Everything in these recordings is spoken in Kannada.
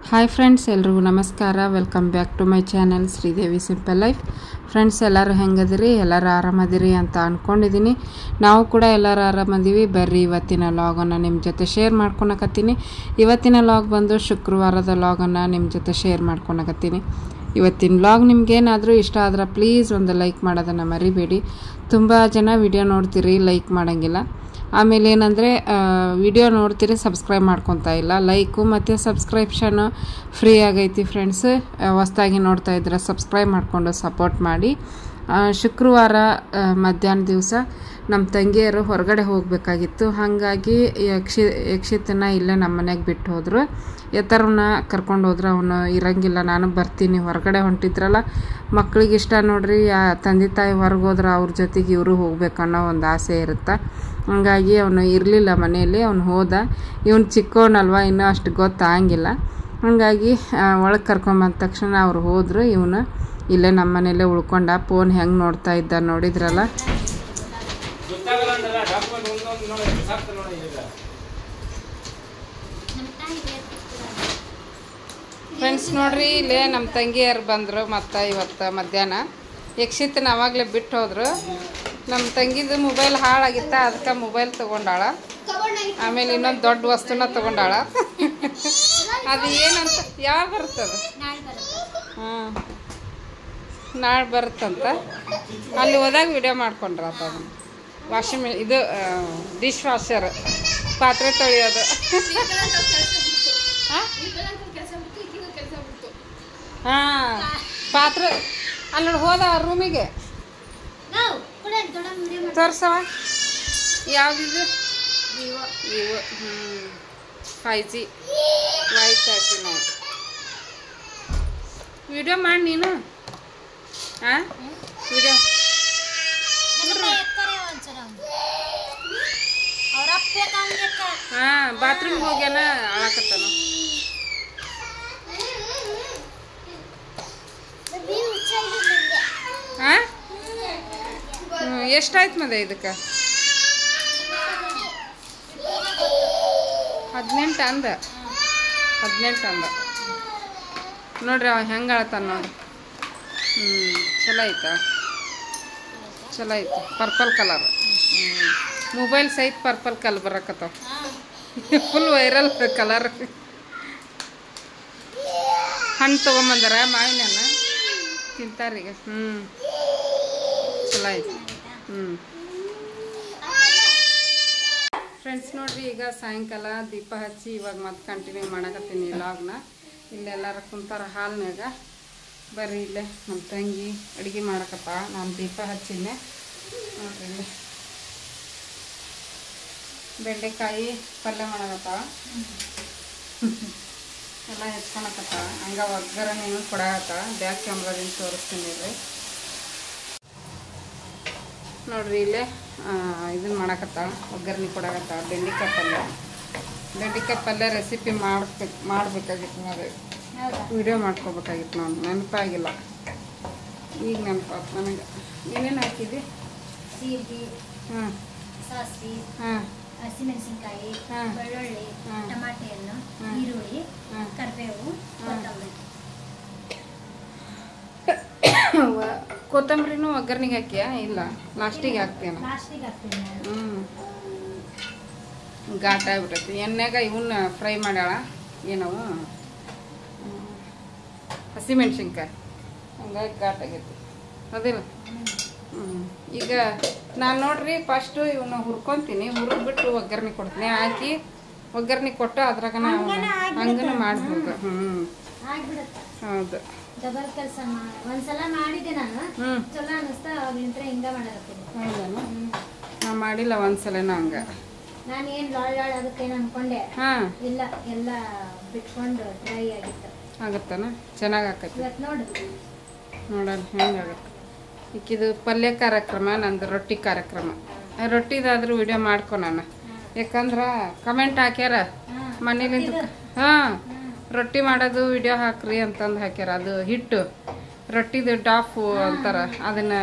ಹಾಯ್ ಫ್ರೆಂಡ್ಸ್, ಎಲ್ರಿಗೂ ನಮಸ್ಕಾರ. Welcome back to my channel Sridevi simple life. Friends, ಎಲ್ಲರೂ ಹೆಂಗದಿರಿ? ಎಲ್ಲರೂ ಆರಾಮದಿರಿ ಅಂತ ಅಂದ್ಕೊಂಡಿದ್ದೀನಿ. ನಾವು ಕೂಡ ಎಲ್ಲರೂ ಆರಾಮದೀವಿ. ಬರ್ರಿ, ಇವತ್ತಿನ ಲಾಗನ್ನು ನಿಮ್ಮ ಜೊತೆ ಶೇರ್ ಮಾಡ್ಕೊಳಕತ್ತೀನಿ. ಇವತ್ತಿನ ಲಾಗ್ ಬಂದು ಶುಕ್ರವಾರದ ಲಾಗನ್ನು ನಿಮ್ಮ ಜೊತೆ ಶೇರ್ ಮಾಡ್ಕೊಳಕತ್ತೀನಿ. ಇವತ್ತಿನ ಲಾಗ್ ನಿಮ್ಗೇನಾದರೂ ಇಷ್ಟ ಆದ್ರೆ ಪ್ಲೀಸ್ ಒಂದು ಲೈಕ್ ಮಾಡೋದನ್ನು ಮರಿಬೇಡಿ. ತುಂಬ ಜನ ವಿಡಿಯೋ ನೋಡ್ತೀರಿ, ಲೈಕ್ ಮಾಡೋಂಗಿಲ್ಲ. ಆಮೇಲೆ ಏನಂದರೆ ವಿಡಿಯೋ ನೋಡ್ತೀರಿ, ಸಬ್ಸ್ಕ್ರೈಬ್ ಮಾಡ್ಕೊತಾ ಇಲ್ಲ. ಲೈಕು ಮತ್ತು ಸಬ್ಸ್ಕ್ರಿಪ್ಷನ್ನು ಫ್ರೀ ಆಗೈತಿ ಫ್ರೆಂಡ್ಸ್. ಹೊಸ್ದಾಗಿ ನೋಡ್ತಾ ಇದ್ರೆ ಸಬ್ಸ್ಕ್ರೈಬ್ ಮಾಡಿಕೊಂಡು ಸಪೋರ್ಟ್ ಮಾಡಿ. ಶುಕ್ರವಾರ ಮಧ್ಯಾಹ್ನ ದಿವಸ ನಮ್ಮ ತಂಗಿಯರು ಹೊರಗಡೆ ಹೋಗಬೇಕಾಗಿತ್ತು. ಹಾಗಾಗಿ ಯಕ್ಷಿತನ ಇಲ್ಲೇ ನಮ್ಮ ಮನೆಗೆ ಬಿಟ್ಟು ಹೋದರು. ಎತ್ತರವನ್ನ ಕರ್ಕೊಂಡು ಹೋದ್ರೆ ಅವನು ಇರಂಗಿಲ್ಲ, ನಾನು ಬರ್ತೀನಿ. ಹೊರಗಡೆ ಹೊಂಟಿದ್ರಲ್ಲ, ಮಕ್ಳಿಗೆ ಇಷ್ಟ ನೋಡ್ರಿ, ತಂದೆ ತಾಯಿ ಹೊರಗೆ ಹೋದ್ರೆ ಅವ್ರ ಜೊತೆಗೆ ಇವರು ಹೋಗ್ಬೇಕನ್ನೋ ಒಂದು ಆಸೆ ಇರುತ್ತೆ. ಹಂಗಾಗಿ ಅವನು ಇರಲಿಲ್ಲ ಮನೆಯಲ್ಲಿ, ಅವನು ಹೋದ. ಇವನು ಚಿಕ್ಕವನಲ್ವ, ಇನ್ನೂ ಅಷ್ಟು ಗೊತ್ತಾಗಿಲ್ಲ. ಹಾಗಾಗಿ ಒಳಗೆ ಕರ್ಕೊಂಬಂದ ತಕ್ಷಣ ಅವ್ರು ಹೋದರು. ಇವನು ಇಲ್ಲೇ ನಮ್ಮ ಮನೆಯಲ್ಲೇ ಉಳ್ಕೊಂಡ. ಫೋನ್ ಹೆಂಗೆ ನೋಡ್ತಾ ಇದ್ದ ನೋಡಿದ್ರಲ್ಲ. ಫ್ರೆಂಡ್ಸ್ ನೋಡ್ರಿ, ಇಲ್ಲೇ ನಮ್ಮ ತಂಗಿಯರು ಬಂದರು. ಮತ್ತು ಇವತ್ತು ಮಧ್ಯಾಹ್ನ ಯಕ್ಷಿತನ ಅವಾಗಲೇ ಬಿಟ್ಟು ಹೋದರು. ನಮ್ಮ ತಂಗಿದು ಮೊಬೈಲ್ ಹಾಳಾಗಿತ್ತ, ಅದಕ್ಕೆ ಮೊಬೈಲ್ ತೊಗೊಂಡಾಳ. ಆಮೇಲೆ ಇನ್ನೊಂದು ದೊಡ್ಡ ವಸ್ತುನ ತೊಗೊಂಡಾಳ. ಅದು ಏನಂತ ಯಾವಾಗ ಬರ್ತದೆ? ಹಾಂ, ನಾಳೆ ಬರುತ್ತಂತ. ಅಲ್ಲಿ ಹೋದಾಗ ವಿಡಿಯೋ ಮಾಡ್ಕೊಂಡ್ರ ಅದನ್ನು. ವಾಷಿಂಗ್ ಇದು ಡಿಶ್ ವಾಷರ್, ಪಾತ್ರೆ ತೊಳೆಯೋದು. ಹಾಂ, ಪಾತ್ರೆ ಅಲ್ಲಿ ಹೋದ ರೂಮಿಗೆ ತೋರ್ಸವ. ಯಾವುದಿದು? ವಿವೋ 5G ವೈಟ್ ಹಾಕಿ ನೋಡಿ. ವಿಡಿಯೋ ಮಾಡಿ ನೀನು. ಹಾಂ, ವಿಡಿಯೋ. ಹಾಂ, ಬಾತ್ರೂಮ್ ಹೋಗ್ಯಾನ, ಅಳಕತ್ತಾನ. ಹಾಂ, ಎಷ್ಟಾಯ್ತು ಮದ ಇದಕ್ಕೆ? 18 ಅಂದ. 18 ಅಂದ ನೋಡ್ರಿ. ಅವ ಹೆಂಗೆ ಅಳತಾನ ನೋಡ್ರಿ. ಚಲೋ ಐತ, ಚಲೋ ಐತಿ. ಪರ್ಪಲ್ ಕಲರ್ ಮೊಬೈಲ್ ಸಹಿತ ಪರ್ಪಲ್ ಕಲರ್ ಬರಕತ್ತಾವ. Full viral colour. ಹಣ್ಣು ತೊಗೊಂಬಂದಾರ, ಮಾವಿನ ಹಣ್ಣು ತಿಂತಾರೀಗ. ಚಲೋ ಐತಿ. ಫ್ರೆಂಡ್ಸ್ ನೋಡ್ರಿ, ಈಗ ಸಾಯಂಕಾಲ ದೀಪ ಹಚ್ಚಿ ಇವಾಗ ಮತ್ತೆ ಕಂಟಿನ್ಯೂ ಮಾಡಕತ್ತೀನಿ ಲಾಗ್ನ. ಇಲ್ಲೆಲ್ಲರೂ ಕುಂತಾರ ಹಾಲ್ನಾಗ. ಬರ್ರಿ, ಇಲ್ಲೇ ನಮ್ಮ ತಂಗಿ ಅಡುಗೆ ಮಾಡಕತ್ತ. ನಾನು ದೀಪ ಹಚ್ಚಿದ್ದೆ ನೋಡ್ರಿ. ಇಲ್ಲಿ ಬೆಂಡೆಕಾಯಿ ಪಲ್ಯ ಮಾಡಕತ್ತ, ಎಲ್ಲ ಹೆಚ್ಕೊಳಕತ್ತ. ಹಂಗ ಒಗ್ಗರಣೆನೂ ಕೊಡಕತ್ತ. ಬ್ಯಾಕ್ ಕ್ಯಾಮ್ರಾದಿಂದ ತೋರಿಸ್ತೀನಿ ರೀ. ನೋಡ್ರಿ, ಇಲ್ಲೇ ಇದನ್ನು ಮಾಡಕತ್ತ, ಒಗ್ಗರಣೆ ಕೊಡಕತ್ತ. ಬೆಂಡೆಕಾಯಿ ಪಲ್ಯ. ಬೆಂಡೆಕಾಯಿ ಪಲ್ಯ ರೆಸಿಪಿ ಮಾಡಬೇಕಾಗಿತ್ತು. ಅದು ವಿಡಿಯೋ ಮಾಡ್ಕೋಬೇಕಾಗಿತ್ತು. ನಾನು ನೆನಪಾಗಿಲ್ಲ, ಈಗ ನೆನಪಾಯ್ತು ನನಗೆ. ಏನೇನು ಹಾಕಿದ್ವಿ? ಜೀರಿಗೆ, ಹಾಂ, ಸಾಸಿವೆ, ಹಾಂ, ಹಸಿಮೆಣಸಿನ್ಕಾಯಿ, ಬೆಳ್ಳುಳ್ಳಿ, ಟಮಾಟೆ ಹಣ್ಣು, ಈರುಳ್ಳಿ, ಕರಿಬೇವು, ಕೊತ್ತಂಬರಿ. ಕೊತ್ತಂಬರಿನೂ ಒಗ್ಗರಣೆಗೆ ಹಾಕಿಯಾ? ಇಲ್ಲ, ಲಾಸ್ಟಿಗೆ ಹಾಕ್ತೇನೆ. ಲಾಸ್ಟಿಗೆ ಹಾಕ್ತೀನಿ. ಘಾಟ ಆಗ್ಬಿಟ್ಟೈತಿ. ಎಣ್ಣೆಗ ಇವನ್ನ ಫ್ರೈ ಮಾಡ್ಯಾಳ. ಏನವು ಹಸಿಮೆಣ್ಸಿನ್ಕಾಯಿ, ಹಂಗಾಗಿ ಘಾಟ್ ಆಗೈತಿ. ಅದಿಲ್ಲ. ಈಗ ನಾನು ನೋಡ್ರಿ, ಫಸ್ಟು ಇವನ್ನ ಹುರ್ಕೊತೀನಿ. ಹುರಿದ್ಬಿಟ್ಟು ಒಗ್ಗರಣೆ ಕೊಡ್ತೀನಿ. ಹಾಕಿ ಒಗ್ಗರಣೆ ಕೊಟ್ಟು ಅದ್ರಾಗ ಹಂಗನ ಮಾಡ್ಬೋದು. ಹೌದು, ಡಬಲ್ ಕೆಲಸ. ಒಂದ್ಸಲ ಮಾಡಿದ್ದೆ ನಾನು, ಚಲೋ ಅನಿಸ್ತಾ. ಅವಾಗಿಂತ್ರ ಹಿಂಗ ಮಾಡಕತ್ತೀನಿ. ಹೌದಾ? ನಾ ಮಾಡಿಲ್ಲ ಒಂದ್ಸಲನ ಹಂಗ. ನಾನು ಏನು ಲಾಳ್ ಅದಕ್ಕೇನು ಅನ್ಕೊಂಡೆ. ಹಾಂ, ಇಲ್ಲ, ಎಲ್ಲ ಬಿಟ್ಕೊಂಡು ಡ್ರೈ ಆಗಿತ್ತು. ಆಗತ್ತಾನ? ಚೆನ್ನಾಗಿ ಆಕೈತಿ. ಇವತ್ತು ನೋಡು, ನೋಡೋಣ ಹೆಂಗಾಗತ್ತೆ. ಈಕಿದು ಪಲ್ಯ ಕಾರ್ಯಕ್ರಮ, ನಂದು ರೊಟ್ಟಿ ಕಾರ್ಯಕ್ರಮ. ರೊಟ್ಟಿದಾದ್ರೂ ವಿಡಿಯೋ ಮಾಡ್ಕೊ ನಾನು. ಯಾಕಂದ್ರೆ ಕಮೆಂಟ್ ಹಾಕ್ಯಾರ ಮನೇಲಿಂದ. ಹಾಂ, ರೊಟ್ಟಿ ಮಾಡೋದು ವಿಡಿಯೋ ಹಾಕ್ರಿ ಅಂತಂದು ಹಾಕ್ಯಾರ. ಅದು ಹಿಟ್ಟು ರೊಟ್ಟಿದು ಡಾಫು ಅಂತಾರೆ, ಅದನ್ನು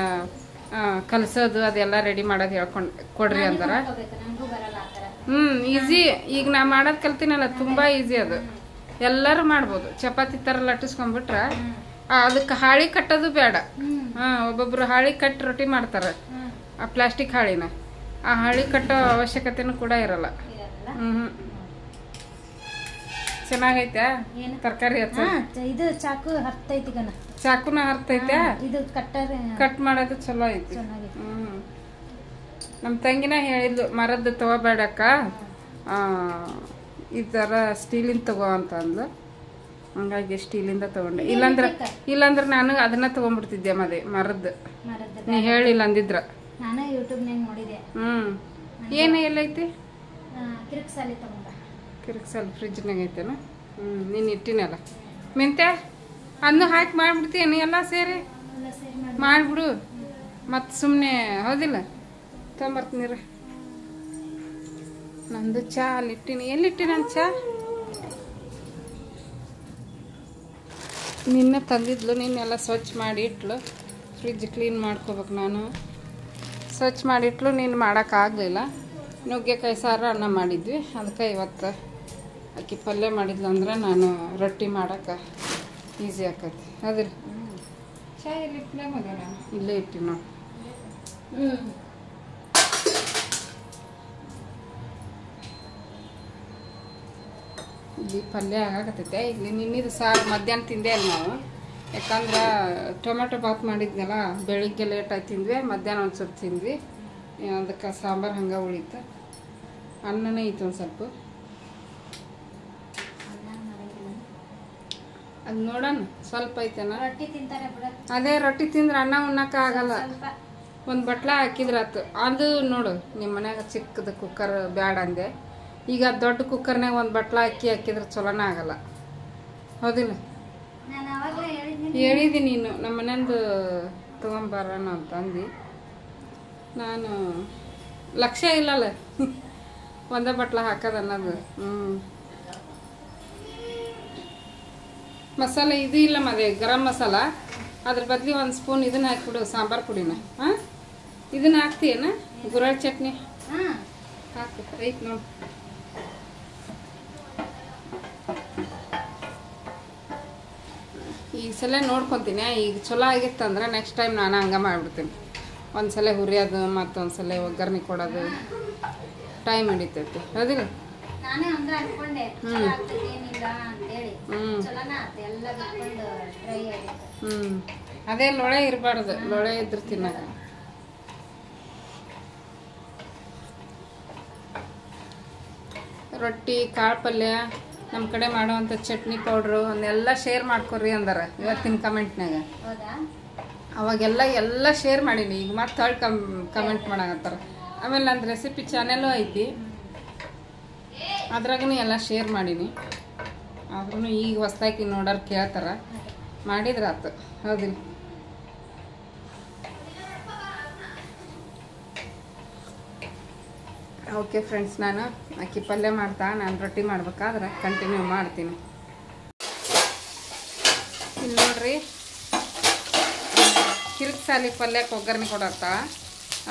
ಕಲಸೋದು ಅದೆಲ್ಲ ರೆಡಿ ಮಾಡೋದು ಹೇಳ್ಕೊಂಡು ಕೊಡ್ರಿ ಅಂತಾರೆ. ಈಸಿ. ಈಗ ನಾ ಮಾಡೋದು ಕಲ್ತೀನಲ್ಲ, ತುಂಬ ಈಸಿ ಅದು. ಎಲ್ಲರೂ ಮಾಡ್ಬೋದು. ಚಪಾತಿ ಥರ ಲಟ್ಟಿಸ್ಕೊಂಡ್ಬಿಟ್ರೆ ಅದಕ್ಕೆ ಹಾಳಿ ಕಟ್ಟೋದು ಬೇಡ. ಒಬ್ಬೊಬ್ರು ಹಾಳಿ ಕಟ್ಟಿ ರೊಟ್ಟಿ ಮಾಡ್ತಾರೆ, ಆ ಪ್ಲಾಸ್ಟಿಕ್ ಹಾಳಿನ. ಆ ಹಾಳಿ ಕಟ್ಟೋ ಅವಶ್ಯಕತೆನೂ ಕೂಡ ಇರಲ್ಲ. ಚೆನ್ನಾಗೈತೆ ತರಕಾರಿ ಇದು ಚಾಕು ಹರ್ತೈತಿ ಗನ, ಚಾಕುನ ಹರ್ತೈತೆ. ಇದು ಕಟ್ ಮಾಡೋದು ಚಲೋ ಐತಿ. ನಮ್ಮ ತಂಗಿನ ಹೇಳಿದ್ಲು ಮರದ್ದು ತಗೋಬೇಡಕ್ಕ, ಈ ಥರ ಸ್ಟೀಲಿಂದ ತಗೋ ಅಂತ ಅಂದ್ಲು. ಹಂಗಾಗಿ ಸ್ಟೀಲಿಂದ ತಗೊಂಡೆ. ಇಲ್ಲಾಂದ್ರೆ ನಾನು ಅದನ್ನ ತಗೊಂಡ್ಬಿಡ್ತಿದ್ದೆ ಮರದ್ದು. ನೀ ಹೇಳಿಲ್ಲ ಅಂದಿದ್ರ. ನಾನು ಯೂಟ್ಯೂಬ್ನಾಗ ನೋಡಿದೆ. ಏನು ಎಲ್ಲೈತಿ? ಕಿರಿಕ್ಸಾಲಿ ತಗೊಂಡ. ಕಿರಿಕ್ಸಾಲಿ ಫ್ರಿಜ್ನಾಗ ಐತೆನ? ನೀನು ಇಟ್ಟಿನಲ್ಲ ಮೆಂತ್ಯ ಅದನ್ನು ಹಾಕಿ ಮಾಡಿಬಿಡ್ತೀನಿ ಎಲ್ಲ ಸೇರಿ ಮಾಡಿಬಿಡು. ಮತ್ತು ಸುಮ್ಮನೆ ಹೌದಿಲ್ಲ? ತೊಂಬರ್ತೀನಿರ. ನಂದು ಚಾ ಅಲ್ಲಿ ಇಟ್ಟಿನಿ. ಎಲ್ಲಿಟ್ಟಿ ನಾನು ಚಾ? ನಿನ್ನೆ ತಂದಿದ್ಲು. ನಿನ್ನೆಲ್ಲ ಸ್ವಚ್ಛ ಮಾಡಿ ಇಟ್ಲು. ಫ್ರಿಜ್ ಕ್ಲೀನ್ ಮಾಡ್ಕೋಬೇಕು ನಾನು. ಸ್ವಚ್ಛ ಮಾಡಿಟ್ಲು. ನೀನು ಮಾಡೋಕ್ಕಾಗಲಿಲ್ಲ. ನುಗ್ಗೆಕಾಯಿ ಸಾರು ಅನ್ನ ಮಾಡಿದ್ವಿ. ಅದಕ್ಕೆ ಇವತ್ತು ಅಕ್ಕಿ ಪಲ್ಯ ಮಾಡಿದ್ಲು ಅಂದ್ರೆ ನಾನು ರೊಟ್ಟಿ ಮಾಡೋಕೆ ಈಸಿ ಆಕೈತಿ. ಅದಿಲ್ಲ ಚಾ ಎಲ್ಲಿ ಇಟ್ಟಲೆ ಮಗ? ನಾನು ಇಲ್ಲೇ ಇಟ್ಟಿನಿ ನೋಡಿ. ಇಲ್ಲಿ ಪಲ್ಯ ಆಗಾಕತ್ತೈತೆ. ಇಲ್ಲಿ ನಿನ್ನಿದು ಸಾರು ಮಧ್ಯಾಹ್ನ ತಿಂದೆ ಅಲ್ಲ ನಾವು. ಯಾಕಂದ್ರೆ ಟೊಮೆಟೊ ಬಾತ್ ಮಾಡಿದ್ನಲ್ಲ, ಬೆಳಿಗ್ಗೆ ಲೇಟಾಗಿ ತಿಂದ್ವಿ, ಮಧ್ಯಾಹ್ನ ಒಂದು ಸ್ವಲ್ಪ ತಿಂದ್ವಿ. ಅದಕ್ಕೆ ಸಾಂಬಾರು ಹಂಗೆ ಉಳಿತು. ಅನ್ನನೇ ಇತ್ತು ಒಂದು ಸ್ವಲ್ಪ. ಅದು ನೋಡೋಣ ಸ್ವಲ್ಪ ಐತೆನ. ಅದೇ ರೊಟ್ಟಿ ತಿಂದ್ರೆ ಅನ್ನ ಉಣ್ಣಕ್ಕೆ ಆಗಲ್ಲ. ಒಂದು ಬಟ್ಲ ಹಾಕಿದ್ರಾತು. ಅದು ನೋಡು ನಿಮ್ಮ ಮನ್ಯಾಗ ಚಿಕ್ಕದು ಕುಕ್ಕರ್ ಬ್ಯಾಡ ಅಂದೆ. ಈಗ ದೊಡ್ಡ ಕುಕ್ಕರ್ನಾಗ ಒಂದು ಬಟ್ಲ ಅಕ್ಕಿ ಹಾಕಿದ್ರೆ ಚಲೋನೇ ಆಗಲ್ಲ. ಹೌದಿಲ್ಲ? ಹೇಳಿದ್ದೀನಿ ನೀನು ನಮ್ಮ ಮನೆಯಂದು ತೊಗೊಂಬರೋಣ ಅಂತಂದು. ನಾನು ಲಕ್ಷ್ಯ ಇಲ್ಲಲ್ಲ ಒಂದೇ ಬಟ್ಲ ಹಾಕೋದು ಅನ್ನೋದು. ಮಸಾಲೆ ಇದು ಇಲ್ಲ ಮದೆ ಗರಂ ಮಸಾಲ. ಅದ್ರ ಬದಲಿ ಒಂದು ಸ್ಪೂನ್ ಇದನ್ನ ಹಾಕಿಬಿಡು, ಸಾಂಬಾರು ಪುಡಿನ. ಇದನ್ನ ಹಾಕ್ತೀಯನ? ಗುರಳ್ ಚಟ್ನಿ ಹಾಕು, ಐತೆ ನೋಡಿ. ಈ ಸಲ ನೋಡ್ಕೊತೀನಿ. ಈಗ ಚಲೋ ಆಗಿತ್ತಂದ್ರೆ ನೆಕ್ಸ್ಟ್ ಟೈಮ್ ನಾನು ಹಂಗೆ ಮಾಡಿಬಿಡ್ತೀನಿ. ಒಂದ್ಸಲ ಹುರಿಯೋದು ಮತ್ತೊಂದು ಸಲ ಒಗ್ಗರಣೆ ಕೊಡೋದು ಟೈಮ್ ಹಿಡಿತೈತಿ. ಹೌದಿಲ್ಲ? ಅದೇ ಲೊಳೆ ಇರಬಾರ್ದು. ಲೊಳೆ ಇದ್ರೆ ತಿನ್ನಾಗ. ರೊಟ್ಟಿ, ಕಾಳು ಪಲ್ಯ, ನಮ್ಮ ಕಡೆ ಮಾಡೋವಂಥ ಚಟ್ನಿ ಪೌಡ್ರು ಅವನ್ನೆಲ್ಲ ಶೇರ್ ಮಾಡ್ಕೊರಿ ಅಂದಾರ ಇವತ್ತಿನ ಕಮೆಂಟ್ನಾಗ. ಅವಾಗೆಲ್ಲ ಶೇರ್ ಮಾಡೀನಿ. ಈಗ ಮತ್ತೆ ಹೊಳ್ಳಿ ಕಮೆಂಟ್ ಮಾಡಾಕತ್ತಾರ. ಆಮೇಲೆ ನಂದು ರೆಸಿಪಿ ಚಾನೆಲ್ಲು ಐತಿ, ಅದ್ರಾಗೂ ಎಲ್ಲ ಶೇರ್ ಮಾಡೀನಿ. ಆದ್ರೂ ಈಗ ಹೊಸ್ದಾಗಿ ನೋಡೋರು ಕೇಳ್ತಾರ, ಮಾಡಿದ್ರಾತು. ಹೌದಿಲ್ಲ? ಓಕೆ ಫ್ರೆಂಡ್ಸ್, ನಾನು ಅಕ್ಕಿ ಪಲ್ಯ ಮಾಡ್ತಾ ನಾನು ರೊಟ್ಟಿ ಮಾಡ್ಬೇಕಾದ್ರೆ ಕಂಟಿನ್ಯೂ ಮಾಡ್ತೀನಿ. ಇಲ್ಲಿ ನೋಡ್ರಿ, ಕಿರಿಕ್ಸಾಲಿ ಪಲ್ಯಕ್ಕೆ ಒಗ್ಗರಣೆ ಕೊಡತ್ತ.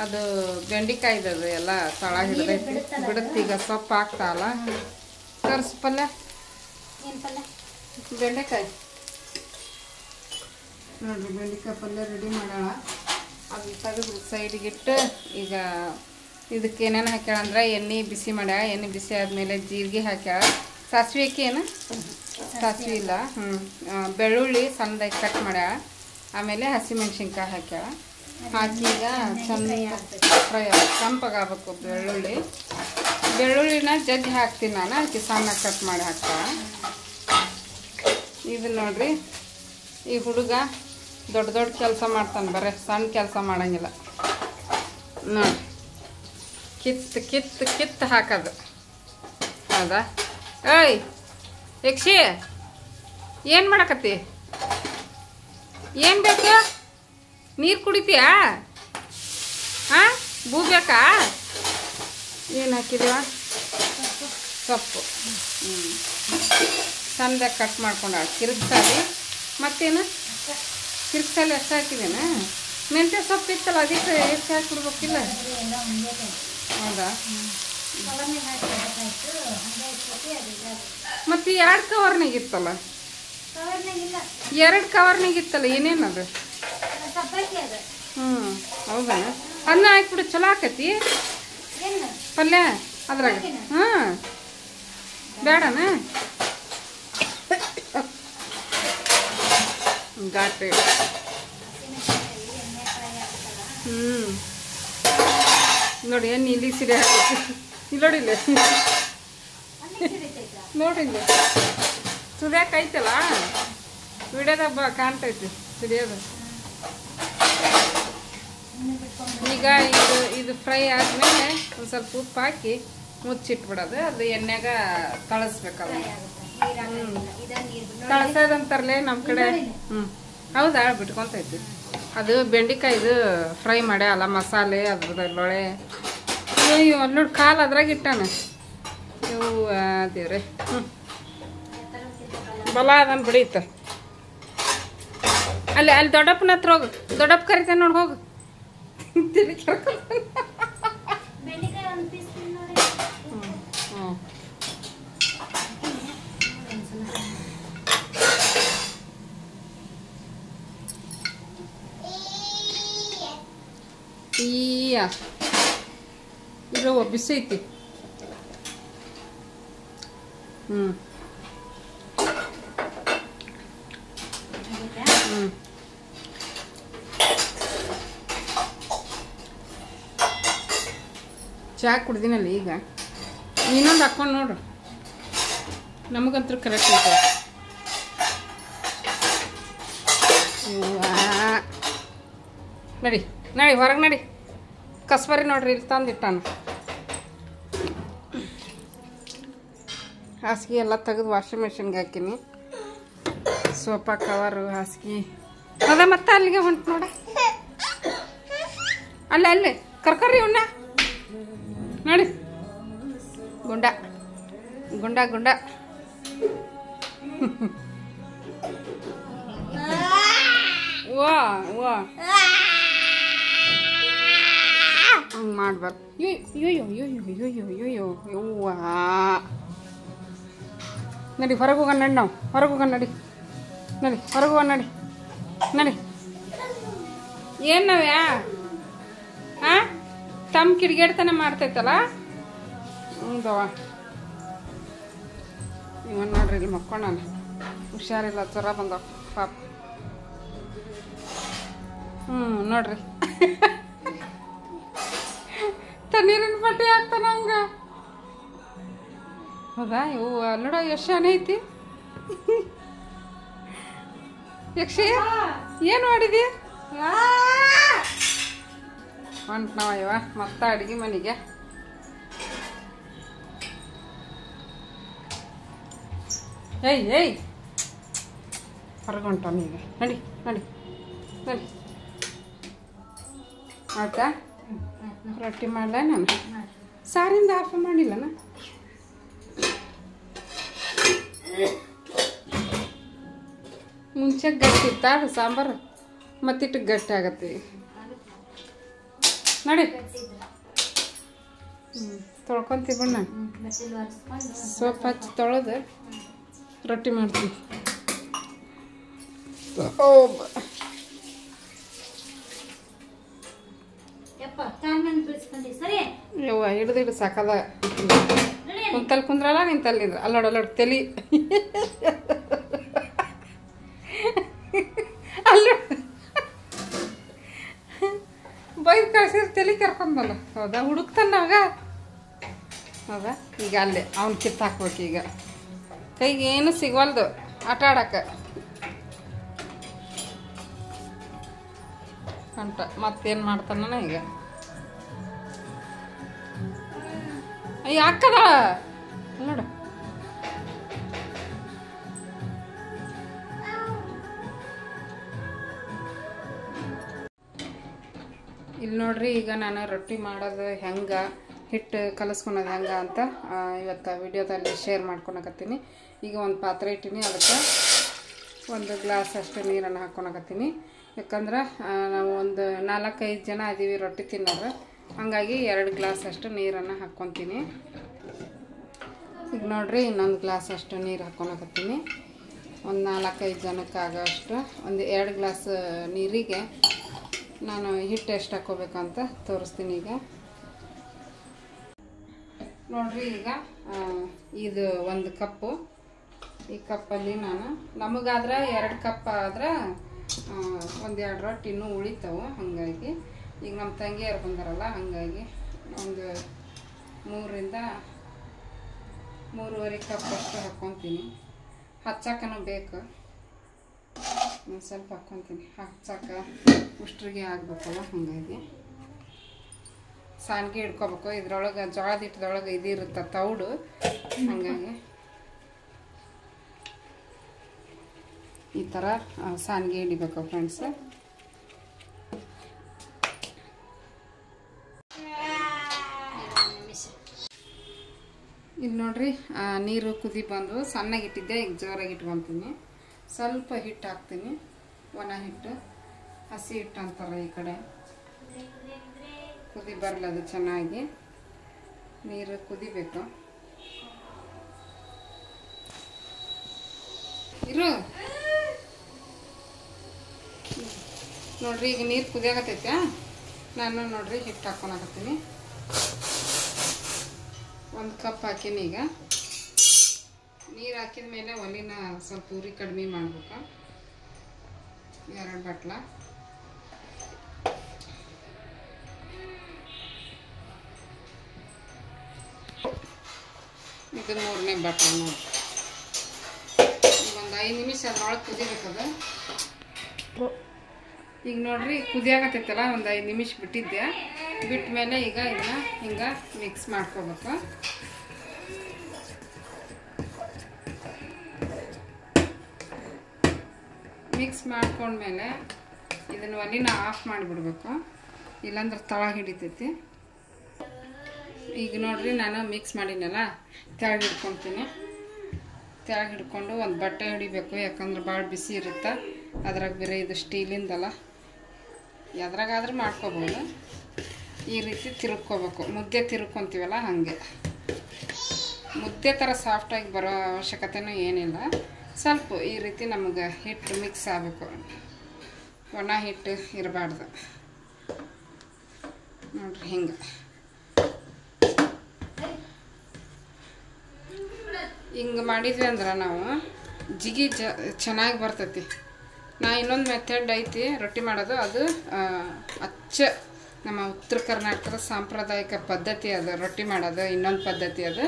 ಅದು ಬೆಂಡಿಕಾಯ್ದದು ಎಲ್ಲ ತಳ ಹಿಡ್ದೈತಿ, ಬಿಡುತ್ತೆ. ಈಗ ಸೊಪ್ಪು ಹಾಕ್ತಾವಲ್ಲ, ಕರ್ಸು ಪಲ್ಯ, ಬೆಂಡೆಕಾಯಿ ನೋಡ್ರಿ. ಬೆಂಡೆಕಾಯಿ ಪಲ್ಯ ರೆಡಿ ಮಾಡೋಣ. ಅದು ತೆಗೆದು ಸೈಡಿಗಿಟ್ಟು ಈಗ ಇದಕ್ಕೆ ಏನೇನು ಹಾಕ್ಯಾಳ ಅಂದ್ರೆ ಎಣ್ಣೆ ಬಿಸಿ ಮಾಡ್ಯಾಳ. ಎಣ್ಣೆ ಬಿಸಿ ಆದಮೇಲೆ ಜೀರಿಗೆ ಹಾಕ್ಯಾಳ. ಸಾಸಿವೆ ಏನು ಸಾಸಿವೆ ಇಲ್ಲ. ಬೆಳ್ಳುಳ್ಳಿ ಸಣ್ಣದಾಗಿ ಕಟ್ ಮಾಡ್ಯಾಳ. ಆಮೇಲೆ ಹಸಿಮೆಣ್ಸಿನ್ಕಾಯಿ ಹಾಕ್ಯಾಳ. ಹಾಕಿ ಈಗ ಚೆಂದ ಫ್ರೈ ಕೆಂಪಗಾಗಬೇಕು ಬೆಳ್ಳುಳ್ಳಿನ ಜಜ್ಜಿ ಹಾಕ್ತೀನಿ ನಾನು. ಅದಕ್ಕೆ ಸಣ್ಣ ಕಟ್ ಮಾಡಿ ಹಾಕ್ತಾಳ. ಇದು ನೋಡ್ರಿ, ಈ ಹುಡುಗ ದೊಡ್ಡ ಕೆಲಸ ಮಾಡ್ತಾನೆ, ಬರೀ ಸಣ್ಣ ಕೆಲಸ ಮಾಡಂಗಿಲ್ಲ ನೋಡಿ. ಕಿತ್ತು ಹಾಕೋದು. ಹೌದಾ? ಏಯ್ ಯಕ್ಷಿ, ಏನು ಮಾಡಕತ್ತಿ? ಏನು ಬೇಕು? ನೀರು ಕುಡಿತೀಯಾ? ಬೂ ಬೇಕಾ? ಏನು ಹಾಕಿದೀವ? ಸೊಪ್ಪು. ಸಣ್ಣದಾಗಿ ಕಟ್ ಮಾಡ್ಕೊಂಡ ಕಿರಿಕ್ಸಾಲಿ. ಮತ್ತೇನು ಕಿರಿಕ್ಸಾಲಿ ಎಷ್ಟು ಹಾಕಿದೇನ? ಮೆಂತ್ಯ ಸೊಪ್ಪು ಇತ್ತಲ್ಲ, ಅದಕ್ಕೆ ಎಷ್ಟು ಹಾಕಿಬಿಡ್ಬೇಕಿಲ್ಲ? ಹೌದಾ? ಕವರ್ನಾಗ ಹಾಕಿಟ್ಟು ಹಂಗೆ ಇಟ್ಕೊತಿ ಅದು ಇದಾಗುತ್ತೆ. ಮತ್ತು 2 ಕವರ್ನಾಗ ಇತ್ತಲ್ಲ, ಕವರ್ನಾಗಿಲ್ಲ 2 ಕವರ್ನಾಗ ಇತ್ತಲ್ಲ, ಏನೇನದು? ಸಬ್ಬಕ್ಕಿ ಅದು. ಹೌದಾ? ಅನ್ನ ಹಾಕ್ಬಿಡು, ಚಲೋ ಆಕತಿ ಏನು ಪಲ್ಯ ಅದ್ರಾಗ. ಬೇಡನ ಘಾಟೆ. ನೋಡಿ ಏನು ಇಲ್ಲಿ ಸಿಡಿ ಹಾಕಿ ಇಲ್ಲೋಡಿಲ್ಲ, ನೋಡಿಲ್ಲ ಸುರಿಯಾಕ ಐತಲ್ಲ, ವಿಡಿಯೋದಾಗ ಕಾಣ್ತೈತಿ ಸಿಡಿಯೋದು. ಈಗ ಇದು ಫ್ರೈ ಆದಮೇಲೆ ಒಂದು ಸ್ವಲ್ಪ ಉಪ್ಪು ಹಾಕಿ ಮುಚ್ಚಿಟ್ಬಿಡೋದು. ಅದು ಎಣ್ಣೆಗ ಕಳಿಸ್ಬೇಕಲ್ಲ, ಕಳ್ಸೋದಂತಾರಲೇ ನಮ್ಮ ಕಡೆ. ಹೌದಾ, ಬಿಟ್ಕೊತೈತಿ. ಅದು ಬೆಂಡೆಕಾಯಿದು ಫ್ರೈ ಮಾಡ್ಯಾಲ, ಮಸಾಲೆ ಅದ್ರದೊಳಗೆ. ಅಯ್ಯೋ ಅಲ್ಲಿ ನೋಡಿ, ಕಾಲು ಅದ್ರಾಗ ಇಟ್ಟಾನ. ಇವು ದೇವ್ರೆ, ಬಲ ಅದನ್ನು ಬಿಡೀತ. ಅಲ್ಲಿ ದೊಡ್ಡಪ್ಪನ ಹತ್ರ ಹೋಗು, ದೊಡ್ಡಪ್ಪ ಕರಿತಾನೆ ನೋಡಿ, ಹೋಗು. ಇರೋ ಬಿಸಿ ಐತಿ. ಚಹಾ ಕುಡ್ದಿನಲ್ಲಿ ಈಗ. ಇನ್ನೊಂದು ಹಾಕ್ಕೊಂಡು ನೋಡ್ರಿ, ನಮಗಂತೂ ಕರೆಕ್ಟ್ ಐತೆ. ನಡಿ ನಡಿ ಹೊರಗೆ ನಡಿ. ಕಸ್ಬರಿ ನೋಡ್ರಿ, ಇಲ್ಲಿ ತಂದಿಟ್ಟಾನ. ಹಾಸಿಗೆ ಎಲ್ಲ ತೆಗೆದು ವಾಷಿಂಗ್ ಮೆಷಿನ್ಗೆ ಹಾಕಿನಿ. ಸೋಫಾ ಕವರು, ಹಾಸಿಗೆ ಅದ. ಮತ್ತೆ ಅಲ್ಲಿಗೆ ಹೊಂಟು ನೋಡ, ಅಲ್ಲೇ ಕರ್ಕರ್ರಿ ಇವನ್ನ ನೋಡಿ. ಗುಂಡ ಗುಂಡ ಗುಂಡ ವಾ ವಾ, ಹಂಗೆ ಮಾಡ್ಬಾರ್ದು. ಯವ್ವಾ ನಡಿ, ಹೊರಗೆ ಹೋಗೋಣ ನಡಿ. ನಾವು ಹೊರಗೆ ಹೋಗೋಣ ನಡಿ, ನಡಿ ಹೊರಗೆ ಹೋಗೋಣ ನಡಿ, ನಡಿ. ಏನು ನಾವ್ಯಾ ಹಾಂ ತಮ್ಮ ಕಿಡಿಗೇಡ್ತನ ಮಾಡ್ತೈತಲ್ಲ. ಹೌದವ, ಇವನ್ ನೋಡ್ರಿ ಇಲ್ಲಿ ಮಕ್ಕೊಂಡ, ಹುಷಾರಿಲ್ಲ, ಜ್ವರ ಬಂದವ ಪಾಪ. ನೋಡ್ರಿ ತಣ್ಣೀರಿನ ಬಟ್ಟೆ ಹಾಕ್ತಾನ ಹಂಗ. ಹೌದಾ? ಇವು ನೋಡ ಎಷ್ಟು ಶಾನೆ ಐತಿ. ಯಕ್ಷಿ ಏನು ಮಾಡಿದಿ? ಹೊಂಟ್ ನಾವ ಇವ ಮತ್ತೆ ಅಡಿಗೆ ಮನೆಗೆ. ಏಯ್ ಹೊರಗೆ ಹೊಂಟಾನ ಈಗ. ನಡಿ ನಡಿ ನಡಿ. ಆಯ್ತಾ? ರೊಟ್ಟಿ ಮಾಡಲ ನಾನು? ಸಾರಿಂದ ಆಫ್ ಮಾಡಿಲ್ಲನ? ಮುಂಚೆ ಗಟ್ಟಿ ಇತ್ತ ಅದು ಸಾಂಬಾರು, ಮತ್ತಿಟ್ಟು ಗಟ್ಟಿ ಆಗತ್ತೆ. ನೋಡಿ ತೊಳ್ಕೊಂತೀವಿ ಬಣ್ಣ, ಸೋಪ್ ಹಚ್ಚಿ ತೊಳೆದು ರೊಟ್ಟಿ ಮಾಡ್ತೀವಿ. ಯವ್ವ ಹಿಡ್ದು ಸಾಕದ. ಕುಂತಲ್ಲಿ ಕುಂದ್ರಲ್ಲ, ನಿಂತಲ್ಲಿಂದ್ರ ಅಲ್ಲೋಡ ತಲಿ ಅಲ್ಲೋ ಬೈದು ಕಳ್ಸಿದ್ರೆ ತಲೆ ಕರ್ಕೊಂಡಲ್ಲ. ಹೌದಾ? ಹುಡುಕ್ತಾನ ಅವಾಗ. ಹೌದಾ? ಈಗ ಅಲ್ಲೇ ಅವ್ನು ಕಿತ್ತಾಕ್ಬೇಕು. ಈಗ ಕೈಗೆ ಏನು ಸಿಗವಲ್ದು ಆಟ ಆಡಕ್ಕೆ. ಕಂಟ ಮತ್ತೇನು ಮಾಡ್ತಾನ ಈಗ? ಅಯ್ಯ ಹಾಕದ ನೋಡು. ಇಲ್ಲಿ ನೋಡ್ರಿ, ಈಗ ನಾನು ರೊಟ್ಟಿ ಮಾಡೋದು ಹೆಂಗೆ, ಹಿಟ್ಟು ಕಲಸ್ಕೊಳೋದು ಹೆಂಗೆ ಅಂತ ಇವತ್ತು ವಿಡಿಯೋದಲ್ಲಿ ಶೇರ್ ಮಾಡ್ಕೊಳಕತ್ತೀನಿ. ಈಗ ಒಂದು ಪಾತ್ರೆ ಇಟ್ಟಿನಿ, ಅದಕ್ಕೆ 1 ಗ್ಲಾಸ್ ಅಷ್ಟು ನೀರನ್ನು ಹಾಕ್ಕೊಳಕತ್ತೀನಿ. ಯಾಕಂದ್ರೆ ನಾವು ಒಂದು 4-5 ಜನ ಇದೀವಿ ರೊಟ್ಟಿ ತಿನ್ನೋರು. ಹಾಗಾಗಿ 2 ಗ್ಲಾಸ್ ಅಷ್ಟು ನೀರನ್ನು ಹಾಕ್ಕೊತೀನಿ. ಈಗ ನೋಡಿರಿ ಇನ್ನೊಂದು ಗ್ಲಾಸ್ ಅಷ್ಟು ನೀರು ಹಾಕ್ಕೊಳಕತ್ತೀನಿ. ಒಂದು 4-5 ಜನಕ್ಕೆ ಆಗೋಷ್ಟು ಒಂದು 2 ಗ್ಲಾಸ್ ನೀರಿಗೆ ನಾನು ಹಿಟ್ಟು ಎಷ್ಟು ಹಾಕ್ಕೋಬೇಕಂತ ತೋರಿಸ್ತೀನಿ. ಈಗ ನೋಡಿರಿ, ಈಗ ಇದು 1 ಕಪ್ಪು. ಈ ಕಪ್ಪಲ್ಲಿ ನಾನು ನಮಗಾದ್ರೆ 2 ಕಪ್ ಆದ್ರೆ 1-2 ರೊಟ್ಟಿ ಇನ್ನೂ ಉಳಿತಾವೆ. ಹಾಗಾಗಿ ಈಗ ನಮ್ಮ ತಂಗಿಯರು ಬಂದಾರಲ್ಲ, ಹಾಗಾಗಿ ಒಂದು 3ರಿಂದ 3.5 ಕಪ್ ಅಷ್ಟು ಹಾಕ್ಕೊತೀನಿ. ಹಚ್ಚಾಕನೂ ಬೇಕು, ಒಂದು ಸ್ವಲ್ಪ ಹಾಕ್ಕೊತೀನಿ. ಹಚ್ಚಾಕ ಉಷ್ಟ್ರಿಗೆ ಆಗಬೇಕಲ್ಲ, ಹಾಗಾಗಿ ಸಾನ್ಗೆ ಹಿಡ್ಕೊಬೇಕು. ಇದ್ರೊಳಗೆ ಜೋಳದ ಹಿಟ್ಟದೊಳಗೆ ಇದಿರುತ್ತೆ ತೌಡು, ಹಾಗಾಗಿ ಈ ಥರ ಸಾನ್ಗೆ ಹಿಡಿಬೇಕು ಫ್ರೆಂಡ್ಸ್. ಇಲ್ಲಿ ನೋಡ್ರಿ, ನೀರು ಕುದಿ ಬಂದು ಸಣ್ಣಗೆ ಇಟ್ಟಿದ್ದೆ, ಈಗ ಜೋರಾಗಿ ಇಟ್ಕೊತೀನಿ. ಸ್ವಲ್ಪ ಹಿಟ್ಟು ಹಾಕ್ತೀನಿ, ಒಣ ಹಿಟ್ಟು, ಹಸಿ ಹಿಟ್ಟು ಅಂತಾರೆ ಈ ಕಡೆ. ಕುದಿ ಬರಲ್ಲ, ಅದು ಚೆನ್ನಾಗಿ ನೀರು ಕುದಿಬೇಕು. ಇರು ನೋಡ್ರಿ, ಈಗ ನೀರು ಕುದಿಯಾಗತ್ತೈತೆ. ನಾನು ನೋಡ್ರಿ ಹಿಟ್ಟು ಹಾಕ್ಕೊಳಕತ್ತೀನಿ. 1 ಕಪ್ ಹಾಕೀನಿ. ಈಗ ನೀರು ಹಾಕಿದ ಮೇಲೆ ಒಲಿನ ಸ್ವಲ್ಪ ಉರಿ ಕಡಿಮೆ ಮಾಡ್ಬೇಕು. 2 ಬಟ್ಲ ಇದು 3ನೇ ಬಟ್ಲ. ನೋಡಿ, ಈಗ ಒಂದು 5 ನಿಮಿಷ ಅದ್ರೊಳಗೆ ಕುದಿಬೇಕದ. ಈಗ ನೋಡ್ರಿ ಕುದಿಯಾಗತ್ತೈತಲ್ಲ, ಒಂದು 5 ನಿಮಿಷ ಬಿಟ್ಟಿದ್ದೆ. ಬಿಟ್ಟ ಮೇಲೆ ಈಗ ಇದನ್ನ ಹಿಂಗೆ ಮಿಕ್ಸ್ ಮಾಡ್ಕೋಬೇಕು. ಮಿಕ್ಸ್ ಮಾಡ್ಕೊಂಡ್ಮೇಲೆ ಇದನ್ನು ಒಲಿನ ಆಫ್ ಮಾಡಿಬಿಡ್ಬೇಕು, ಇಲ್ಲಾಂದ್ರೆ ತಳ ಹಿಡಿತೈತಿ. ಈಗ ನೋಡ್ರಿ, ನಾನು ಮಿಕ್ಸ್ ಮಾಡಿನಲ್ಲ, ತೆಳಗೆ ಹಿಡ್ಕೊತೀನಿ. ತೆಳಗೆ ಹಿಡ್ಕೊಂಡು ಒಂದು ಬಟ್ಟೆ ಹಿಡಿಬೇಕು, ಯಾಕಂದ್ರೆ ಭಾಳ ಬಿಸಿ ಇರುತ್ತೆ. ಅದ್ರಾಗ ಬೇರೆ ಇದು ಸ್ಟೀಲಿಂದಲ್ಲ, ಎದ್ರಾಗಾದ್ರೂ ಮಾಡ್ಕೋಬೋದು. ಈ ರೀತಿ ತಿರುಗ್ಕೋಬೇಕು, ಮುದ್ದೆ ತಿರುಗ್ಕೊತೀವಲ್ಲ ಹಾಗೆ. ಮುದ್ದೆ ಥರ ಸಾಫ್ಟಾಗಿ ಬರೋ ಅವಶ್ಯಕತೆನೂ ಏನಿಲ್ಲ. ಸ್ವಲ್ಪ ಈ ರೀತಿ ನಮಗೆ ಹಿಟ್ಟು ಮಿಕ್ಸ್ ಆಗಬೇಕು, ಒಣ ಹಿಟ್ಟು ಇರಬಾರ್ದು. ನೋಡ್ರಿ, ಹಿಂಗೆ ಹಿಂಗೆ ಮಾಡಿದ್ವಿ ಅಂದ್ರೆ ನಾವು ಜಿಗಿ ಚೆನ್ನಾಗಿ ಬರ್ತೈತಿ. ನಾ ಇನ್ನೊಂದು ಮೆಥಡ್ ಐತಿ ರೊಟ್ಟಿ ಮಾಡೋದು, ಅದು ಅಚ್ಚ ನಮ್ಮ ಉತ್ತರ ಕರ್ನಾಟಕದ ಸಾಂಪ್ರದಾಯಿಕ ಪದ್ಧತಿ ಅದು ರೊಟ್ಟಿ ಮಾಡೋದು. ಇನ್ನೊಂದು ಪದ್ಧತಿ ಅದು.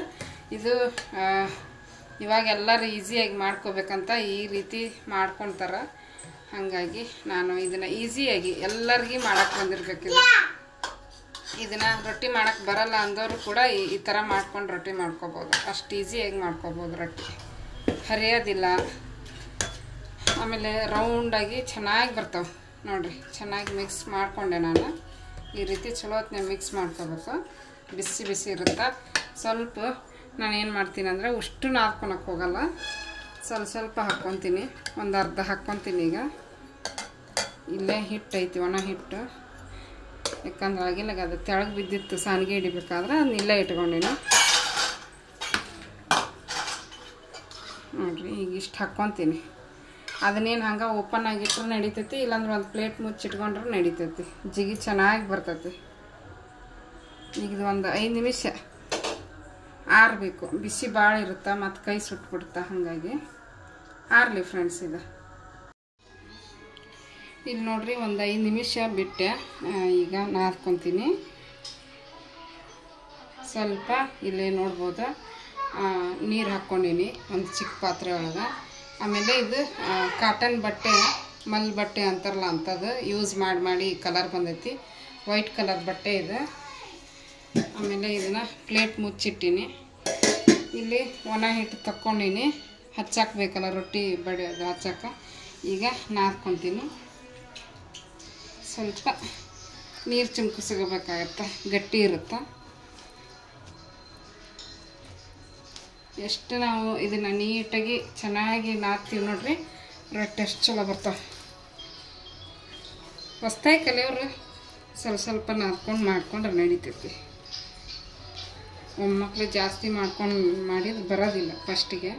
ಇದು ಇವಾಗ ಎಲ್ಲರೂ ಈಸಿಯಾಗಿ ಮಾಡ್ಕೋಬೇಕಂತ ಈ ರೀತಿ ಮಾಡ್ಕೊತಾರೆ. ಹಾಗಾಗಿ ನಾನು ಇದನ್ನು ಈಸಿಯಾಗಿ ಎಲ್ಲರಿಗೂ ಮಾಡೋಕ್ಕೆ ಬಂದಿರಬೇಕಿಲ್ಲ. ಇದನ್ನು ರೊಟ್ಟಿ ಮಾಡೋಕ್ಕೆ ಬರಲ್ಲ ಅಂದವರು ಕೂಡ ಈ ಥರ ಮಾಡ್ಕೊಂಡು ರೊಟ್ಟಿ ಮಾಡ್ಕೋಬೋದು. ಅಷ್ಟು ಈಸಿಯಾಗಿ ಮಾಡ್ಕೋಬೋದು. ರೊಟ್ಟಿ ಹರಿಯೋದಿಲ್ಲ, ಆಮೇಲೆ ರೌಂಡಾಗಿ ಚೆನ್ನಾಗಿ ಬರ್ತಾವೆ. ನೋಡಿರಿ, ಚೆನ್ನಾಗಿ ಮಿಕ್ಸ್ ಮಾಡಿಕೊಂಡೆ ನಾನು. ಈ ರೀತಿ ಚಲೋ ಹೊತ್ತಿನಾಗ ಮಿಕ್ಸ್ ಮಾಡ್ಕೋಬೇಕು. ಬಿಸಿ ಬಿಸಿ ಇರುತ್ತೆ. ಸ್ವಲ್ಪ ನಾನು ಏನು ಮಾಡ್ತೀನಿ ಅಂದರೆ ಅಷ್ಟು ನಾದ್ಕೊಳಕ್ಕೆ ಹೋಗಲ್ಲ, ಸ್ವಲ್ಪ ಹಾಕ್ಕೊತೀನಿ. ಒಂದು ಅರ್ಧ ಹಾಕ್ಕೊತೀನಿ. ಈಗ ಇಲ್ಲೇ ಹಿಟ್ಟು ಐತಿ, ಒಣ ಹಿಟ್ಟು. ಯಾಕಂದ್ರೆ ಆಗಿಲ್ಲಾಗ ಅದು ತೆಳಗೆ ಬಿದ್ದಿತ್ತು, ಸಾನ್ಗೆ ಹಿಡಿಬೇಕಾದ್ರೆ ಅದನ್ನ ಇಲ್ಲೇ ಇಟ್ಕೊಂಡಿನಿ. ನೋಡಿರಿ, ಈಗ ಇಷ್ಟು ಹಾಕ್ಕೊತೀನಿ. ಅದನ್ನೇನು ಹಂಗೆ ಓಪನ್ ಆಗಿಟ್ರೂ ನಡಿತೈತಿ, ಇಲ್ಲಾಂದ್ರೆ ಒಂದು ಪ್ಲೇಟ್ ಮುಚ್ಚಿಟ್ಕೊಂಡ್ರೂ ನಡಿತೈತಿ. ಜಿಗಿ ಚೆನ್ನಾಗಿ ಬರ್ತೈತಿ. ಈಗ ಇದು ಒಂದು 5 ನಿಮಿಷ ಆರಬೇಕು. ಬಿಸಿ ಭಾಳ ಇರುತ್ತೆ, ಮತ್ತು ಕೈ ಸುಟ್ಬಿಡುತ್ತೆ. ಹಾಗಾಗಿ ಆರಲಿ ಫ್ರೆಂಡ್ಸ್. ಇದು ಇಲ್ಲಿ ನೋಡ್ರಿ, ಒಂದು 5 ನಿಮಿಷ ಬಿಟ್ಟೆ. ಈಗ ನಾದ್ಕೊತೀನಿ. ಸ್ವಲ್ಪ ಇಲ್ಲೇ ನೋಡ್ಬೋದು ನೀರು ಹಾಕ್ಕೊಂಡೀನಿ ಒಂದು ಚಿಕ್ಕ ಪಾತ್ರೆ ಒಳಗೆ. ಆಮೇಲೆ ಇದು ಕಾಟನ್ ಬಟ್ಟೆ, ಮಲ್ ಬಟ್ಟೆ ಅಂತಾರಲ್ಲ ಅಂಥದ್ದು ಯೂಸ್ ಮಾಡಿ ಕಲರ್ ಬಂದೈತಿ. ವೈಟ್ ಕಲರ್ ಬಟ್ಟೆ ಇದು. ಆಮೇಲೆ ಇದನ್ನು ಪ್ಲೇಟ್ ಮುಚ್ಚಿಟ್ಟೀನಿ. ಇಲ್ಲಿ ಒಣ ಹಿಟ್ಟು ತಕ್ಕೊಂಡೀನಿ, ಹಚ್ಚಾಕಬೇಕಲ್ಲ ರೊಟ್ಟಿ ಬಡಿಯೋದು ಹಚ್ಚಾಕ. ಈಗ ನಾದ್ಕೊತೀನಿ. ಸ್ವಲ್ಪ ನೀರು ಚಿಮ್ಕಿಸ್ಕೋಬೇಕಾಗತ್ತೆ, ಗಟ್ಟಿ ಇರುತ್ತೆ. ಎಷ್ಟು ನಾವು ಇದನ್ನು ನೀಟಾಗಿ ಚೆನ್ನಾಗಿ ನಾದ್ತೀವಿ ನೋಡ್ರಿ, ರೊಟ್ಟಿ ಎಷ್ಟು ಚಲೋ ಬರ್ತಾವೆ. ಹೊಸ್ದಾಗಿ ಕಲಿಯೋರು ಸ್ವಲ್ಪ ಸ್ವಲ್ಪ ನಾದ್ಕೊಂಡು ಮಾಡ್ಕೊಂಡ್ರೆ ನಡೀತೈತಿ. ಒಮ್ಮಕ್ಕಳು ಜಾಸ್ತಿ ಮಾಡಿದ್ರೆ ಬರೋದಿಲ್ಲ. ಫಸ್ಟಿಗೆ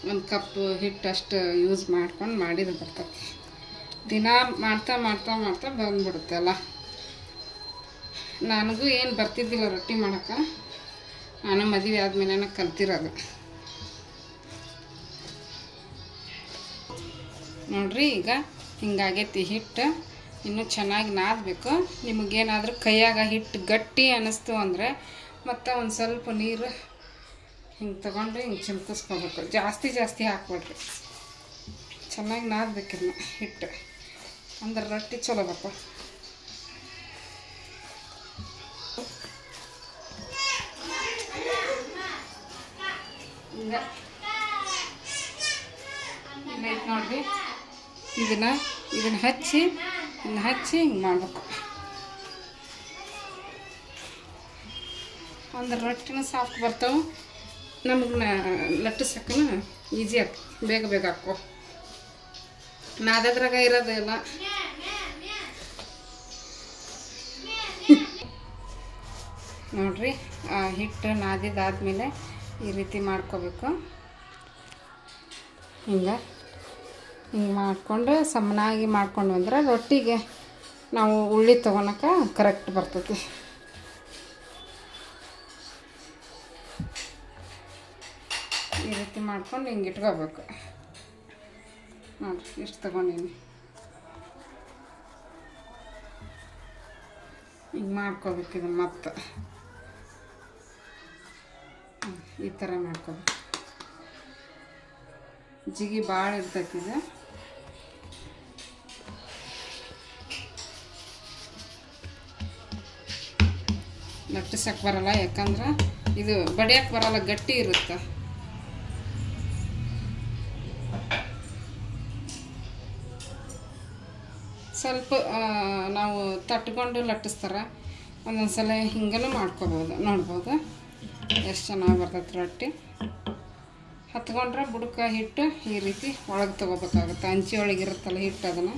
ಒಂದು ಕಪ್ ಹಿಟ್ಟು ಅಷ್ಟು ಯೂಸ್ ಮಾಡ್ಕೊಂಡು ಮಾಡಿದ್ರೆ ಬರ್ತೈತಿ. ದಿನ ಮಾಡ್ತಾ ಮಾಡ್ತಾ ಮಾಡ್ತಾ ಬಂದ್ಬಿಡುತ್ತೆ ಅಲ್ಲ. ನನಗೂ ಏನು ಬರ್ತಿದ್ದಿಲ್ಲ ರೊಟ್ಟಿ ಮಾಡೋಕ್ಕೆ. ನಾನು ಮದುವೆ ಆದಮೇಲೆ ಕಲ್ತಿರೋದು. ನೋಡ್ರಿ, ಈಗ ಹಿಂಗಾಗೈತಿ ಹಿಟ್ಟು. ಇನ್ನೂ ಚೆನ್ನಾಗಿ ನಾದಬೇಕು. ನಿಮಗೇನಾದರೂ ಕೈಯಾಗ ಹಿಟ್ಟು ಗಟ್ಟಿ ಅನ್ನಿಸ್ತು ಅಂದರೆ ಮತ್ತು ಒಂದು ಸ್ವಲ್ಪ ನೀರು ಹಿಂಗೆ ತೊಗೊಂಡು ಹಿಂಗೆ ಚಿಮ್ಕಿಸ್ಕೋಬೇಕು. ಜಾಸ್ತಿ ಹಾಕ್ಬೇಡ್ರಿ. ಚೆನ್ನಾಗಿ ನಾದಬೇಕಿನ್ನು ಹಿಟ್ಟು, ಅಂದ್ರೆ ರೊಟ್ಟಿ ಚಲೋ ಬಪ್ಪ. ಈಗ ಇಲ್ಲೈತೆ ನೋಡ್ರಿ. ಇದನ್ನು ಹಚ್ಚಿ ಹಿಂಗೆ ಮಾಡ್ಬೇಕು. ಅಂದ್ರೆ ರೊಟ್ಟಿನೂ ಸಾಫ್ಟ್ ಬರ್ತಾವೆ. ನಮಗೆ ಲಟ್ಟಿಸಕ್ಕೂ ಈಸಿ ಆಗ್ತದೆ. ಬೇಗ ಹಾಕೋ ನಾದದ್ರಾಗ ಇರೋದಿಲ್ಲ. ನೋಡ್ರಿ, ಹಿಟ್ಟು ನಾದಿದ್ದಾದ್ಮೇಲೆ ಈ ರೀತಿ ಮಾಡ್ಕೋಬೇಕು. ಹಿಂಗೆ ಮಾಡಿಕೊಂಡು ಸಮನಾಗಿ ಮಾಡ್ಕೊಂಡು ಬಂದ್ರೆ ರೊಟ್ಟಿಗೆ ನಾವು ಉಳ್ಳಿ ತೊಗೊಳಕ್ಕೆ ಕರೆಕ್ಟ್ ಬರ್ತೈತಿ. ಈ ರೀತಿ ಮಾಡ್ಕೊಂಡು ಹಿಂಗೆ ಇಟ್ಕೋಬೇಕು. ನೋಡಿ, ಇಷ್ಟು ತೊಗೊಂಡಿನಿ. ಹಿಂಗೆ ಮಾಡ್ಕೋಬೇಕು. ಇದನ್ನು ಮತ್ತೆ ಈ ಥರ ಮಾಡ್ಕೋಬೇಕು. ಜಿಗಿ ಭಾಳ ಇರ್ತೈತಿ ಇದು. ಲಟ್ಟಿಸಕ್ಕೆ ಬರಲ್ಲ, ಯಾಕಂದ್ರೆ ಇದು ಬಡಿಯಕ್ಕೆ ಬರಲ್ಲ, ಗಟ್ಟಿ ಇರುತ್ತೆ. ಸ್ವಲ್ಪ ನಾವು ತಟ್ಕೊಂಡು ಲಟ್ಟಿಸ್ತಾರೆ. ಒಂದೊಂದು ಸಲ ಹಿಂಗನೂ ಮಾಡ್ಕೋಬೋದು. ನೋಡ್ಬೋದು ಎಷ್ಟು ಚೆನ್ನಾಗಿ ಬರ್ತೈತೆ ರೊಟ್ಟಿ. ಹತ್ಕೊಂಡ್ರೆ ಬುಡಕ ಹಿಟ್ಟು ಈ ರೀತಿ ಒಳಗೆ ತೊಗೋಬೇಕಾಗುತ್ತೆ. ಅಂಚಿ ಒಳಗಿರುತ್ತಲ್ಲ ಹಿಟ್ಟು, ಅದನ್ನು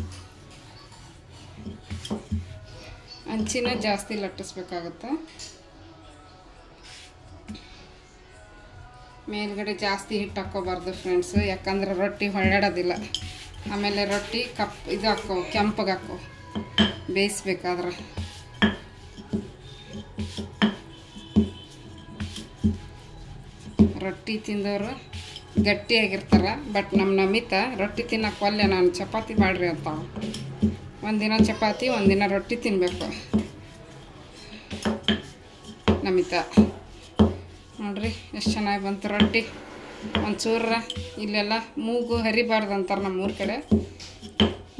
ಅಂಚಿನ ಜಾಸ್ತಿ ಲಟ್ಟಿಸ್ಬೇಕಾಗುತ್ತೆ. ಮೇಲ್ಗಡೆ ಜಾಸ್ತಿ ಹಿಟ್ಟು ಹಾಕ್ಕೋಬಾರ್ದು ಫ್ರೆಂಡ್ಸು, ಯಾಕಂದ್ರೆ ರೊಟ್ಟಿ ಹೊಳ್ಳಾಡೋದಿಲ್ಲ. ಆಮೇಲೆ ರೊಟ್ಟಿ ಇದು ಹಾಕೋ ಕೆಂಪಗೆ ಹಾಕೋ ಬೇಯಿಸ್ಬೇಕಾದ್ರೆ. ರೊಟ್ಟಿ ತಿಂದವರು ಗಟ್ಟಿಯಾಗಿರ್ತಾರೆ. ಬಟ್ ನಮ್ಮ ನಮಿತ ರೊಟ್ಟಿ ತಿನ್ನಕ್ಕೆ ಒಲ್ಲೆ, ನಾನು ಚಪಾತಿ ಮಾಡ್ರಿ ಅಂತ. ಒಂದಿನ ಚಪಾತಿ, ಒಂದಿನ ರೊಟ್ಟಿ ತಿನ್ನಬೇಕು ನಮಿತ. ನೋಡ್ರಿ ಎಷ್ಟು ಚೆನ್ನಾಗಿ ಬಂತು ರೊಟ್ಟಿ. ಒಂಚೂರ ಇಲ್ಲೆಲ್ಲ ಮೂಗು ಹರಿಬಾರ್ದು ಅಂತಾರೆ ನಮ್ಮೂರ ಕಡೆ.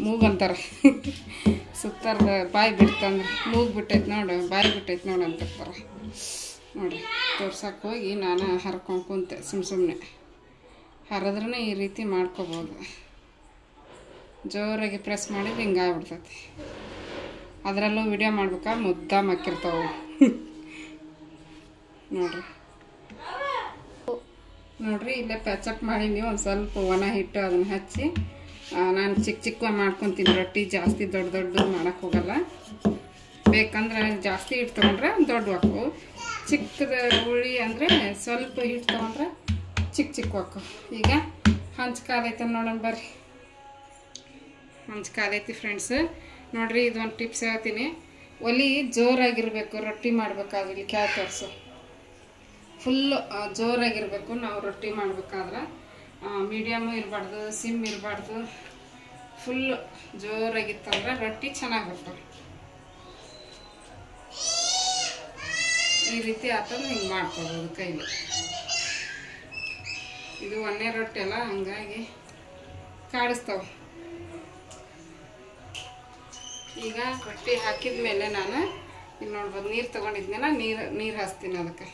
ಮೂಗು ಅಂತಾರೆ. ಸುತ್ತಾರ್ದ ಬಾಯಿ ಬಿಡ್ತಂದ್ರೆ ಮೂಗು ಬಿಟ್ಟೈತೆ ನೋಡು, ಬಾಯಿ ಬಿಟ್ಟೈತೆ ನೋಡು ಅಂತಿರ್ತಾರೆ. ನೋಡಿರಿ, ತೋರ್ಸಕ್ಕೆ ಹೋಗಿ ನಾನು ಹರ್ಕೊಂಡು ಕುಂತೆ. ಸುಮ್ಮನೆ ಹರಿದ್ರೂ ಈ ರೀತಿ ಮಾಡ್ಕೋಬೋದು. ಜೋರಾಗಿ ಪ್ರೆಸ್ ಮಾಡಿದ್ರೆ ಹಿಂಗೆ ಆಗ್ಬಿಡ್ತೈತಿ. ಅದರಲ್ಲೂ ವಿಡಿಯೋ ಮಾಡ್ಬೇಕಾ ಮುದ್ದ ಮಕ್ಕಿರ್ತಾವೆ. ನೋಡ್ರಿ ಇಲ್ಲೇ ಪ್ಯಾಚಪ್ ಮಾಡೀನಿ. ಒಂದು ಸ್ವಲ್ಪ ಒಣ ಹಿಟ್ಟು ಅದನ್ನು ಹಚ್ಚಿ ನಾನು ಚಿಕ್ಕ ಮಾಡ್ಕೊತೀನಿ ರೊಟ್ಟಿ. ಜಾಸ್ತಿ ದೊಡ್ಡ ಮಾಡೋಕ್ಕೆ ಹೋಗಲ್ಲ. ಬೇಕಂದ್ರೆ ಜಾಸ್ತಿ ಹಿಟ್ಟು ತೊಗೊಂಡ್ರೆ ದೊಡ್ಡ ಹಾಕು. ಚಿಕ್ಕದ ಉಳ್ಳಿ ಅಂದರೆ ಸ್ವಲ್ಪ ಹಿಟ್ಟು ತೊಗೊಂಡ್ರೆ ಚಿಕ್ಕ ಹಾಕು. ಈಗ ಹಂಚು ಕಾಲೈತೆ ನೋಡೋಣ ಬರ್ರಿ. ಹಂಚು ಕಾಲೈತಿ ಫ್ರೆಂಡ್ಸ್. ನೋಡ್ರಿ, ಇದೊಂದು ಟಿಪ್ಸ್ ಹೇಳ್ತೀನಿ. ಒಲಿ ಜೋರಾಗಿರಬೇಕು ರೊಟ್ಟಿ ಮಾಡ್ಬೇಕಾದ್ರೆ. ಇಲ್ಲಿ ಕ್ಯಾ ತೋರಿಸು. ಫುಲ್ಲು ಜೋರಾಗಿರಬೇಕು ನಾವು ರೊಟ್ಟಿ ಮಾಡ್ಬೇಕಾದ್ರೆ. ಮೀಡಿಯಮು ಇರಬಾರ್ದು, ಸಿಮ್ ಇರಬಾರ್ದು. ಫುಲ್ಲು ಜೋರಾಗಿತ್ತಂದ್ರೆ ರೊಟ್ಟಿ ಚೆನ್ನಾಗಿ ಬರ್ತವೆ. ಈ ರೀತಿ ಆತಂದ್ರೆ ಹಿಂಗೆ ಮಾಡ್ಕೊಬೋದು ಕೈಲಿ. ಇದು ಒಂದೇ ರೊಟ್ಟಿ ಅಲ್ಲ, ಹಂಗಾಗಿ ಕಾಡಿಸ್ತಾವೆ. ಈಗ ರೊಟ್ಟಿ ಹಾಕಿದ ಮೇಲೆ ನಾನು ಇಲ್ಲಿ ನೋಡ್ಬೋದು ನೀರು ತೊಗೊಂಡಿದ್ಮೇಲೆ ನೀರು ಹಚ್ತೀನಿ. ಅದಕ್ಕೆ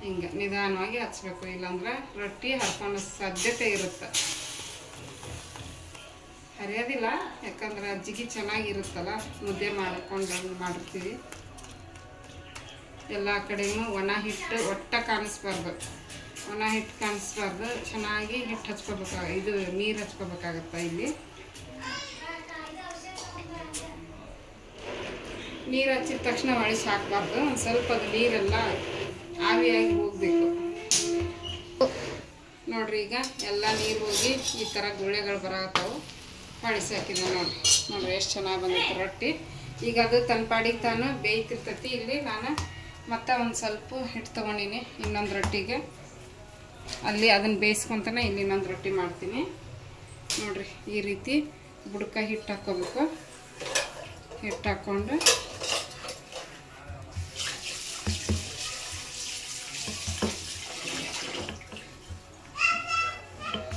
ಹಿಂಗೆ ನಿಧಾನವಾಗಿ ಹಚ್ಬೇಕು, ಇಲ್ಲಾಂದ್ರೆ ರೊಟ್ಟಿ ಹರ್ಕೊಳ್ಳೋ ಸಾಧ್ಯತೆ ಇರುತ್ತೆ. ಹರಿಯೋದಿಲ್ಲ, ಯಾಕಂದ್ರೆ ಜಿಗಿ ಚೆನ್ನಾಗಿರುತ್ತಲ್ಲ. ಮುದ್ದೆ ಮಾಡ್ಕೊಂಡು ಮಾಡಿರ್ತೀವಿ. ಎಲ್ಲ ಕಡೆಯೂ ಒಣ ಹಿಟ್ಟು ಒಟ್ಟ ಕಾಣಿಸ್ಬಾರ್ದು. ಒಣ ಹಿಟ್ಟು ಕಾಣಿಸ್ಬಾರ್ದು. ಚೆನ್ನಾಗಿ ಹಿಟ್ಟು ಹಚ್ಕೋಬೇಕಾಗ, ಇದು ನೀರು ಹಚ್ಕೋಬೇಕಾಗತ್ತೆ. ಇಲ್ಲಿ ನೀರು ಹಚ್ಚಿದ ತಕ್ಷಣ ಒಳಿಸಿ ಹಾಕಬಾರ್ದು. ಒಂದು ಸ್ವಲ್ಪ ಅದು ನೀರೆಲ್ಲ ಆವಿಯಾಗಿ ಹೋಗಬೇಕು. ನೋಡ್ರಿ ಈಗ ಎಲ್ಲ ನೀರು ಹೋಗಿ ಈ ಥರ ಗುಳ್ಳೆಗಳು ಬರತ್ತಾವು. ಹೊಳಿಸಿ ಹಾಕಿದೆ ನೋಡ್ರಿ ಎಷ್ಟು ಚೆನ್ನಾಗಿ ಬಂದೈತೆ ರೊಟ್ಟಿ. ಈಗ ಅದು ತನ್ನ ಪಾಡಿಗೆ ತಾನು ಬೇಯ್ತಿರ್ತೈತಿ. ಇಲ್ಲಿ ನಾನು ಮತ್ತೆ ಒಂದು ಸ್ವಲ್ಪ ಹಿಟ್ಟು ತೊಗೊಂಡಿನಿ ಇನ್ನೊಂದು ರೊಟ್ಟಿಗೆ. ಅಲ್ಲಿ ಅದನ್ನು ಬೇಯಿಸ್ಕೊತಾನೆ ಇಲ್ಲಿ ಇನ್ನೊಂದು ರೊಟ್ಟಿ ಮಾಡ್ತೀನಿ. ನೋಡ್ರಿ ಈ ರೀತಿ ಬುಡಕ ಹಿಟ್ಟು ಹಾಕ್ಕೋಬೇಕು. ಹಿಟ್ಟು ಹಾಕ್ಕೊಂಡು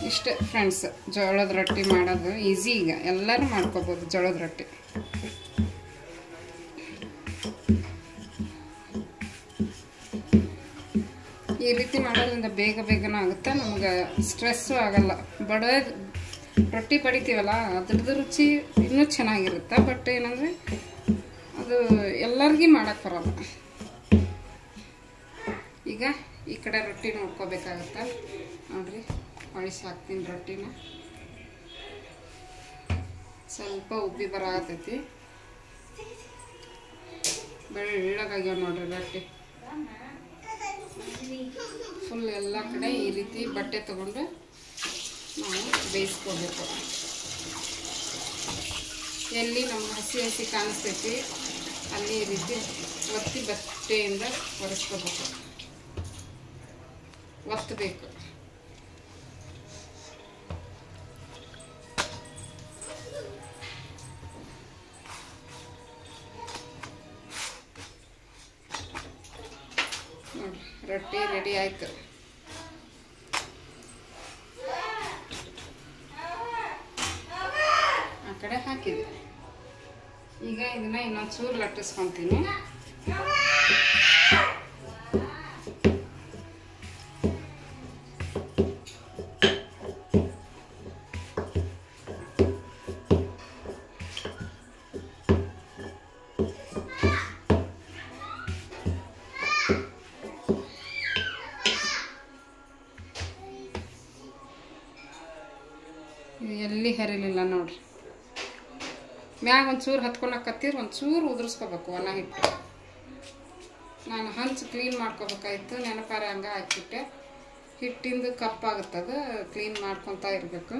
ಇಷ್ಟೇ ಫ್ರೆಂಡ್ಸ್, ಜೋಳದ ರೊಟ್ಟಿ ಮಾಡೋದು ಈಸಿ. ಈಗ ಎಲ್ಲರೂ ಮಾಡ್ಕೋಬೋದು ಜೋಳದ ರೊಟ್ಟಿ. ಈ ರೀತಿ ಮಾಡೋದ್ರಿಂದ ಬೇಗನೆ ಆಗುತ್ತೆ, ನಮ್ಗೆ ಸ್ಟ್ರೆಸ್ಸು ಆಗಲ್ಲ. ರೊಟ್ಟಿ ಬಡಿತೀವಲ್ಲ ಅದ್ರದ್ದು ರುಚಿ ಇನ್ನೂ ಚೆನ್ನಾಗಿರುತ್ತೆ. ಬಟ್ ಏನಂದರೆ ಅದು ಎಲ್ಲರಿಗೂ ಮಾಡೋಕ್ಕೆ ಬರೋಲ್ಲ. ಈಗ ಈ ಕಡೆ ರೊಟ್ಟಿ ನೋಡ್ಕೋಬೇಕಾಗತ್ತೆ. ನೋಡ್ರಿ ಹೊಳಿಸಿ ಹಾಕ್ತೀನಿ ರೊಟ್ಟಿನ. ಸ್ವಲ್ಪ ಉಬ್ಬಿ ಬರತೈತಿ. ಬೆಳ್ಳಗಾಗ್ಯಾವ ನೋಡ್ರಿ ರೊಟ್ಟಿ. ಫುಲ್ ಎಲ್ಲ ಕಡೆ ಈ ರೀತಿ ಬಟ್ಟೆ ತಗೊಂಡು ನಾವು ಬೇಯಿಸ್ಕೋಬೇಕು. ಎಲ್ಲಿ ನಮ್ಗೆ ಹಸಿ ಕಾಣಿಸ್ತೈತಿ ಅಲ್ಲಿ ಈ ರೀತಿ ಒತ್ತಿ ಬಟ್ಟೆಯಿಂದ ಒರೆಸ್ಕೋಬೇಕು, ಒತ್ತಬೇಕು. ನೋಡ್ರಿ ರೊಟ್ಟಿ ರೆಡಿ ಆಯ್ತು. ಆ ಕಡೆ ಹಾಕಿದೆ. ಈಗ ಇದನ್ನ ಇನ್ನೊಂದು ಚೂರು ಲಟ್ಟಿಸ್ಕೊತೀನಿ. ಎಲ್ಲಿ ಹರಿಲಿಲ್ಲ ನೋಡ್ರಿ. ಮ್ಯಾಗ ಒಂಚೂರು ಹತ್ಕೊಳಕತ್ತಿರ ಒಂಚೂರು ಉದುರಿಸ್ಕೋಬೇಕು ಒಣ ಹಿಟ್ಟು. ನಾನು ಹಂಚು ಕ್ಲೀನ್ ಮಾಡ್ಕೋಬೇಕಾಯ್ತು, ನೆನಪಾರೆ ಹಂಗೆ ಹಾಕಿಬಿಟ್ಟೆ. ಹಿಟ್ಟಿಂದು ಕಪ್ಪಾಗುತ್ತದು, ಕ್ಲೀನ್ ಮಾಡ್ಕೊತಾ ಇರಬೇಕು.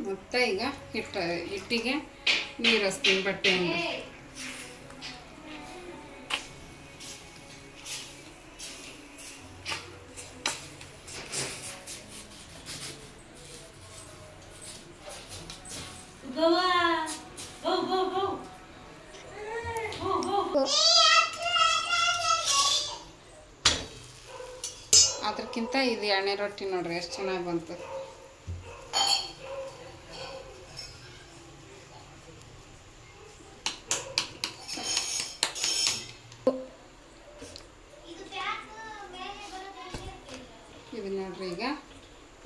ಮತ್ತು ಈಗ ಹಿಟ್ಟಿಗೆ ನೀರು ಹಚ್ತೀನಿ ಬಟ್ಟೆಯಿಂದ. ಅದಕ್ಕಿಂತ ಇದು ಎಣ್ಣೆ ರೊಟ್ಟಿ ನೋಡ್ರಿ ಎಷ್ಟು ಚೆನ್ನಾಗಿ ಬಂತು. ಇದು ನೋಡ್ರಿ ಈಗ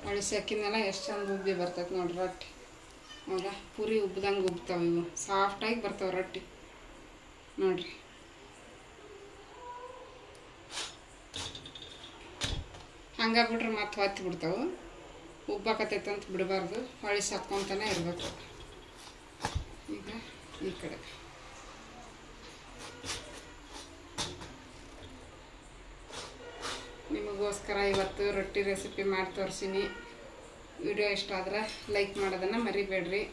ಹೊಳಿಸಿ ಹಾಕಿದ್ನೆಲ್ಲ ಎಷ್ಟು ಚಂದ ಉಬ್ಬಿ ಬರ್ತೈತೆ ನೋಡ್ರಿ ರೊಟ್ಟಿ. ಹೌದಾ, ಪೂರಿ ಉಬ್ಬ್ದಂಗೆ ಉಬ್ತಾವೆ ಇವು, ಸಾಫ್ಟಾಗಿ ಬರ್ತಾವೆ ರೊಟ್ಟಿ ನೋಡ್ರಿ. ಹಂಗೆ ಬಿಟ್ರೆ ಮತ್ತೆ ಹೊತ್ತಿ ಬಿಡ್ತಾವೆ. ಉಬ್ಬಾಕತೈತೆ ಅಂತ ಬಿಡಬಾರ್ದು, ಹೊಳಿಸಿ ಹಾಕ್ಕೊತಾನೆ ಇರಬೇಕು. ಈಗ ಈ ಕಡೆ ನಿಮಗೋಸ್ಕರ ಇವತ್ತು ರೊಟ್ಟಿ ರೆಸಿಪಿ ಮಾಡಿ ತೋರಿಸೀನಿ. ವಿಡಿಯೋ ಇಷ್ಟ ಆದ್ರೆ ಲೈಕ್ ಮಾಡೋದನ್ನು ಮರಿಬೇಡ್ರಿ.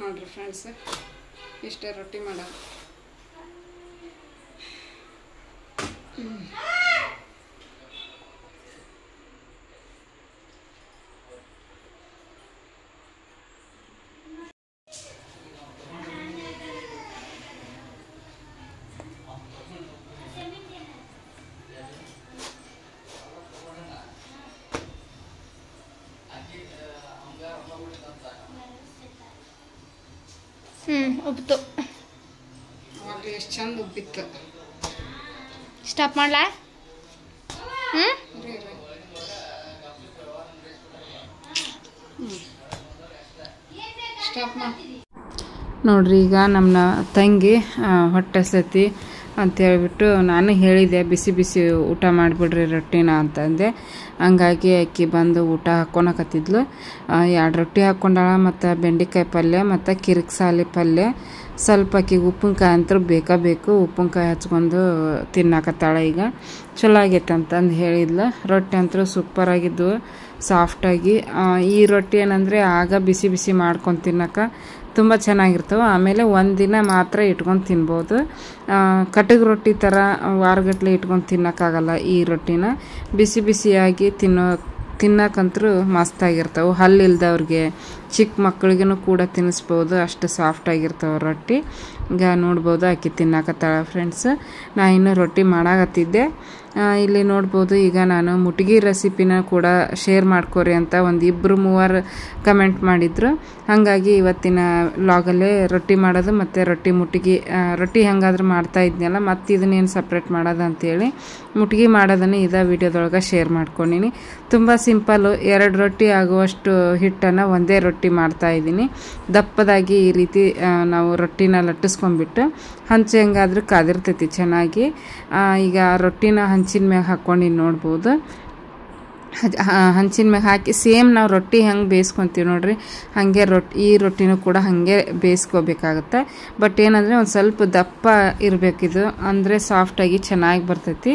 ನೋಡ್ರಿ ಫ್ರೆಂಡ್ಸ್, ಇಷ್ಟೇ ರೊಟ್ಟಿ ಮಾಡೋದು. ಉಬ್ಬಿತು. ಅವಾಗಲೇ ಎಷ್ಟು ಚಂದ ಉಬ್ಬಿತ್ತು. ಸ್ಟಾಪ್ ಮಾಡ್ಲಾ? ಸ್ಟಾಪ್ ಮಾಡಿ. ನೋಡ್ರಿ ಈಗ ನಮ್ಮ ತಂಗಿ ಹೊಟ್ಟೆ ಹಸೈತಿ ಅಂತೇಳ್ಬಿಟ್ಟು ನಾನು ಹೇಳಿದೆ, ಬಿಸಿ ಬಿಸಿ ಊಟ ಮಾಡಿಬಿಡ್ರಿ ರೊಟ್ಟಿನ ಅಂತಂದೆ. ಹಂಗಾಗಿ ಅಕ್ಕಿ ಬಂದು ಊಟ ಹಾಕ್ಕೊಳಕತ್ತಿದ್ಲು. 2 ರೊಟ್ಟಿ ಹಾಕ್ಕೊಂಡಾಳ, ಮತ್ತು ಬೆಂಡೆಕಾಯಿ ಪಲ್ಯ ಮತ್ತು ಕಿರಿಕ್ಸಾಲಿ ಪಲ್ಯ. ಸ್ವಲ್ಪ ಅಕ್ಕಿಗೆ ಉಪ್ಪಿನಕಾಯಿ ಅಂತೂ ಬೇಕು, ಉಪ್ಪಿನಕಾಯಿ ಹಚ್ಕೊಂಡು ತಿನ್ನಾಕತ್ತಾಳ. ಈಗ ಚಲೋ ಆಗೈತೆ ಅಂತಂದು ಹೇಳಿದ್ಲು. ರೊಟ್ಟಿ ಅಂತೂ ಸೂಪರಾಗಿದ್ವು, ಸಾಫ್ಟಾಗಿ. ಈ ರೊಟ್ಟಿ ಏನಂದರೆ ಆಗ ಬಿಸಿ ಬಿಸಿ ಮಾಡ್ಕೊಂಡು ತಿನ್ನೋಕೆ ತುಂಬ ಚೆನ್ನಾಗಿರ್ತವೆ. ಆಮೇಲೆ ಒಂದಿನ ಮಾತ್ರ ಇಟ್ಕೊಂಡು ತಿನ್ಬೋದು. ಕಟಕ್ ರೊಟ್ಟಿ ಥರ ವಾರಗಟ್ಟಲೆ ಇಟ್ಕೊಂಡು ತಿನ್ನೋಕ್ಕಾಗಲ್ಲ ಈ ರೊಟ್ಟಿನ. ಬಿಸಿ ಬಿಸಿಯಾಗಿ ತಿನ್ನಕ್ಕಂತೂ ಮಸ್ತಾಗಿರ್ತವೆ. ಹಲ್ಲಿಲ್ದವ್ರಿಗೆ, ಚಿಕ್ಕ ಮಕ್ಕಳಿಗೂ ಕೂಡ ತಿನ್ನಿಸ್ಬೋದು, ಅಷ್ಟು ಸಾಫ್ಟಾಗಿರ್ತವೆ ರೊಟ್ಟಿ. ಈಗ ನೋಡ್ಬೋದು ಅಕ್ಕಿ ತಿನ್ನಾಕತ್ತಾಳ ಫ್ರೆಂಡ್ಸ್. ನಾ ಇನ್ನೂ ರೊಟ್ಟಿ ಮಾಡಾಕತ್ತಿದ್ದೆ. ಇಲ್ಲಿ ನೋಡ್ಬೋದು ಈಗ ನಾನು ಮುಟ್ಗಿ ರೆಸಿಪಿನ ಕೂಡ ಶೇರ್ ಮಾಡ್ಕೋರಿ ಅಂತ 1-2-3 ಕಮೆಂಟ್ ಮಾಡಿದ್ರು. ಹಾಗಾಗಿ ಇವತ್ತಿನ ವ್ಲಾಗಲ್ಲೇ ರೊಟ್ಟಿ ಮಾಡೋದು ಮತ್ತು ರೊಟ್ಟಿ ಹೆಂಗಾದ್ರೂ ಮಾಡ್ತಾ ಇದ್ನಲ್ಲ, ಮತ್ತು ಇದನ್ನೇನು ಸಪ್ರೇಟ್ ಮಾಡೋದು ಅಂತೇಳಿ ಮುಟ್ಗಿ ಮಾಡೋದನ್ನು ಇದೇ ವಿಡಿಯೋದೊಳಗೆ ಶೇರ್ ಮಾಡ್ಕೊಂಡಿನಿ. ತುಂಬ ಸಿಂಪಲ್ಲು. 2 ರೊಟ್ಟಿ ಆಗುವಷ್ಟು ಹಿಟ್ಟನ್ನು ಒಂದೇ ರೊಟ್ಟಿ ಮಾಡ್ತಾ ಇದ್ದೀನಿ. ದಪ್ಪದಾಗಿ ಈ ರೀತಿ ನಾವು ರೊಟ್ಟಿನ ಲಟ್ಟಿಸ್ಕೊಂಡ್ಬಿಟ್ಟು ಹಂಚು ಹೆಂಗಾದ್ರೂ ಕಾದಿರ್ತೈತಿ ಚೆನ್ನಾಗಿ. ಈಗ ರೊಟ್ಟಿನ ಹಂಚಿನ ಮ್ಯಾಗ ಹಾಕ್ಕೊಂಡು ನೋಡ್ಬೋದು. ಹಂಚಿನ ಮ್ಯಾಗ ಹಾಕಿ ಸೇಮ್ ನಾವು ರೊಟ್ಟಿ ಹೆಂಗೆ ಬೇಯಿಸ್ಕೊತೀವಿ ನೋಡ್ರಿ, ಹಾಗೆ ಈ ರೊಟ್ಟಿನೂ ಕೂಡ ಹಾಗೆ ಬೇಯಿಸ್ಕೋಬೇಕಾಗತ್ತೆ. ಬಟ್ ಏನಂದರೆ ಒಂದು ಸ್ವಲ್ಪ ದಪ್ಪ ಇರಬೇಕಿದು, ಅಂದರೆ ಸಾಫ್ಟಾಗಿ ಚೆನ್ನಾಗಿ ಬರ್ತೈತಿ.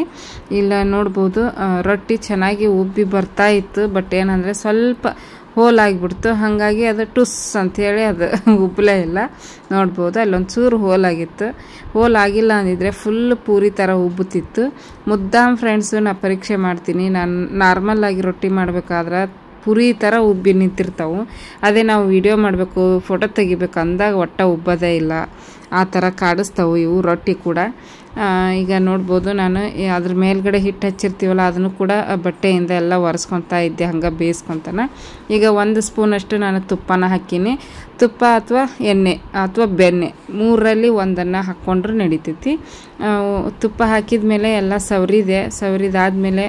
ಇಲ್ಲ ನೋಡ್ಬೋದು ರೊಟ್ಟಿ ಚೆನ್ನಾಗಿ ಉಬ್ಬಿ ಬರ್ತಾ ಇತ್ತು. ಬಟ್ ಏನಂದರೆ ಸ್ವಲ್ಪ ಹೋಲ್ ಆಗಿಬಿಡ್ತು, ಹಾಗಾಗಿ ಅದು ಟುಸ್ ಅಂಥೇಳಿ ಅದು ಉಬ್ಬಲೇ ಇಲ್ಲ. ನೋಡ್ಬೋದು ಅಲ್ಲೊಂದು ಚೂರು ಹೋಲ್ ಆಗಿತ್ತು. ಹೋಲ್ ಆಗಿಲ್ಲ ಅಂದಿದ್ರೆ ಫುಲ್ ಪೂರಿ ಥರ ಉಬ್ಬುತ್ತಿತ್ತು. ಮುದ್ದಾಮ್ ಫ್ರೆಂಡ್ಸು ನಾ ಪರೀಕ್ಷೆ ಮಾಡ್ತೀನಿ. ನಾನು ನಾರ್ಮಲ್ಲಾಗಿ ರೊಟ್ಟಿ ಮಾಡಬೇಕಾದ್ರೆ ಪುರಿ ಥರ ಉಬ್ಬಿ ನಿಂತಿರ್ತಾವೆ. ಅದೇ ನಾವು ವಿಡಿಯೋ ಮಾಡಬೇಕು, ಫೋಟೋ ತೆಗಿಬೇಕು ಅಂದಾಗ ಒಟ್ಟ ಉಬ್ಬೋದೇ ಇಲ್ಲ. ಆ ಥರ ಕಾಡಿಸ್ತಾವೆ ಇವು ರೊಟ್ಟಿ ಕೂಡ. ಈಗ ನೋಡ್ಬೋದು ನಾನು ಅದ್ರ ಮೇಲ್ಗಡೆ ಹಿಟ್ಟು ಹಚ್ಚಿರ್ತೀವಲ್ಲ ಅದನ್ನು ಕೂಡ ಬಟ್ಟೆಯಿಂದ ಎಲ್ಲ ಒರೆಸ್ಕೊತಾ ಇದ್ದೆ, ಹಂಗೆ ಬೇಯಿಸ್ಕೊತಾನೆ. ಈಗ 1 ಸ್ಪೂನಷ್ಟು ನಾನು ತುಪ್ಪನ ಹಾಕೀನಿ. ತುಪ್ಪ ಅಥವಾ ಎಣ್ಣೆ ಅಥವಾ ಬೆಣ್ಣೆ 3ರಲ್ಲಿ ಒಂದನ್ನು ಹಾಕ್ಕೊಂಡ್ರೆ ನಡಿತೈತಿ. ತುಪ್ಪ ಹಾಕಿದ ಮೇಲೆ ಎಲ್ಲ ಸವರಿದಾದ್ಮೇಲೆ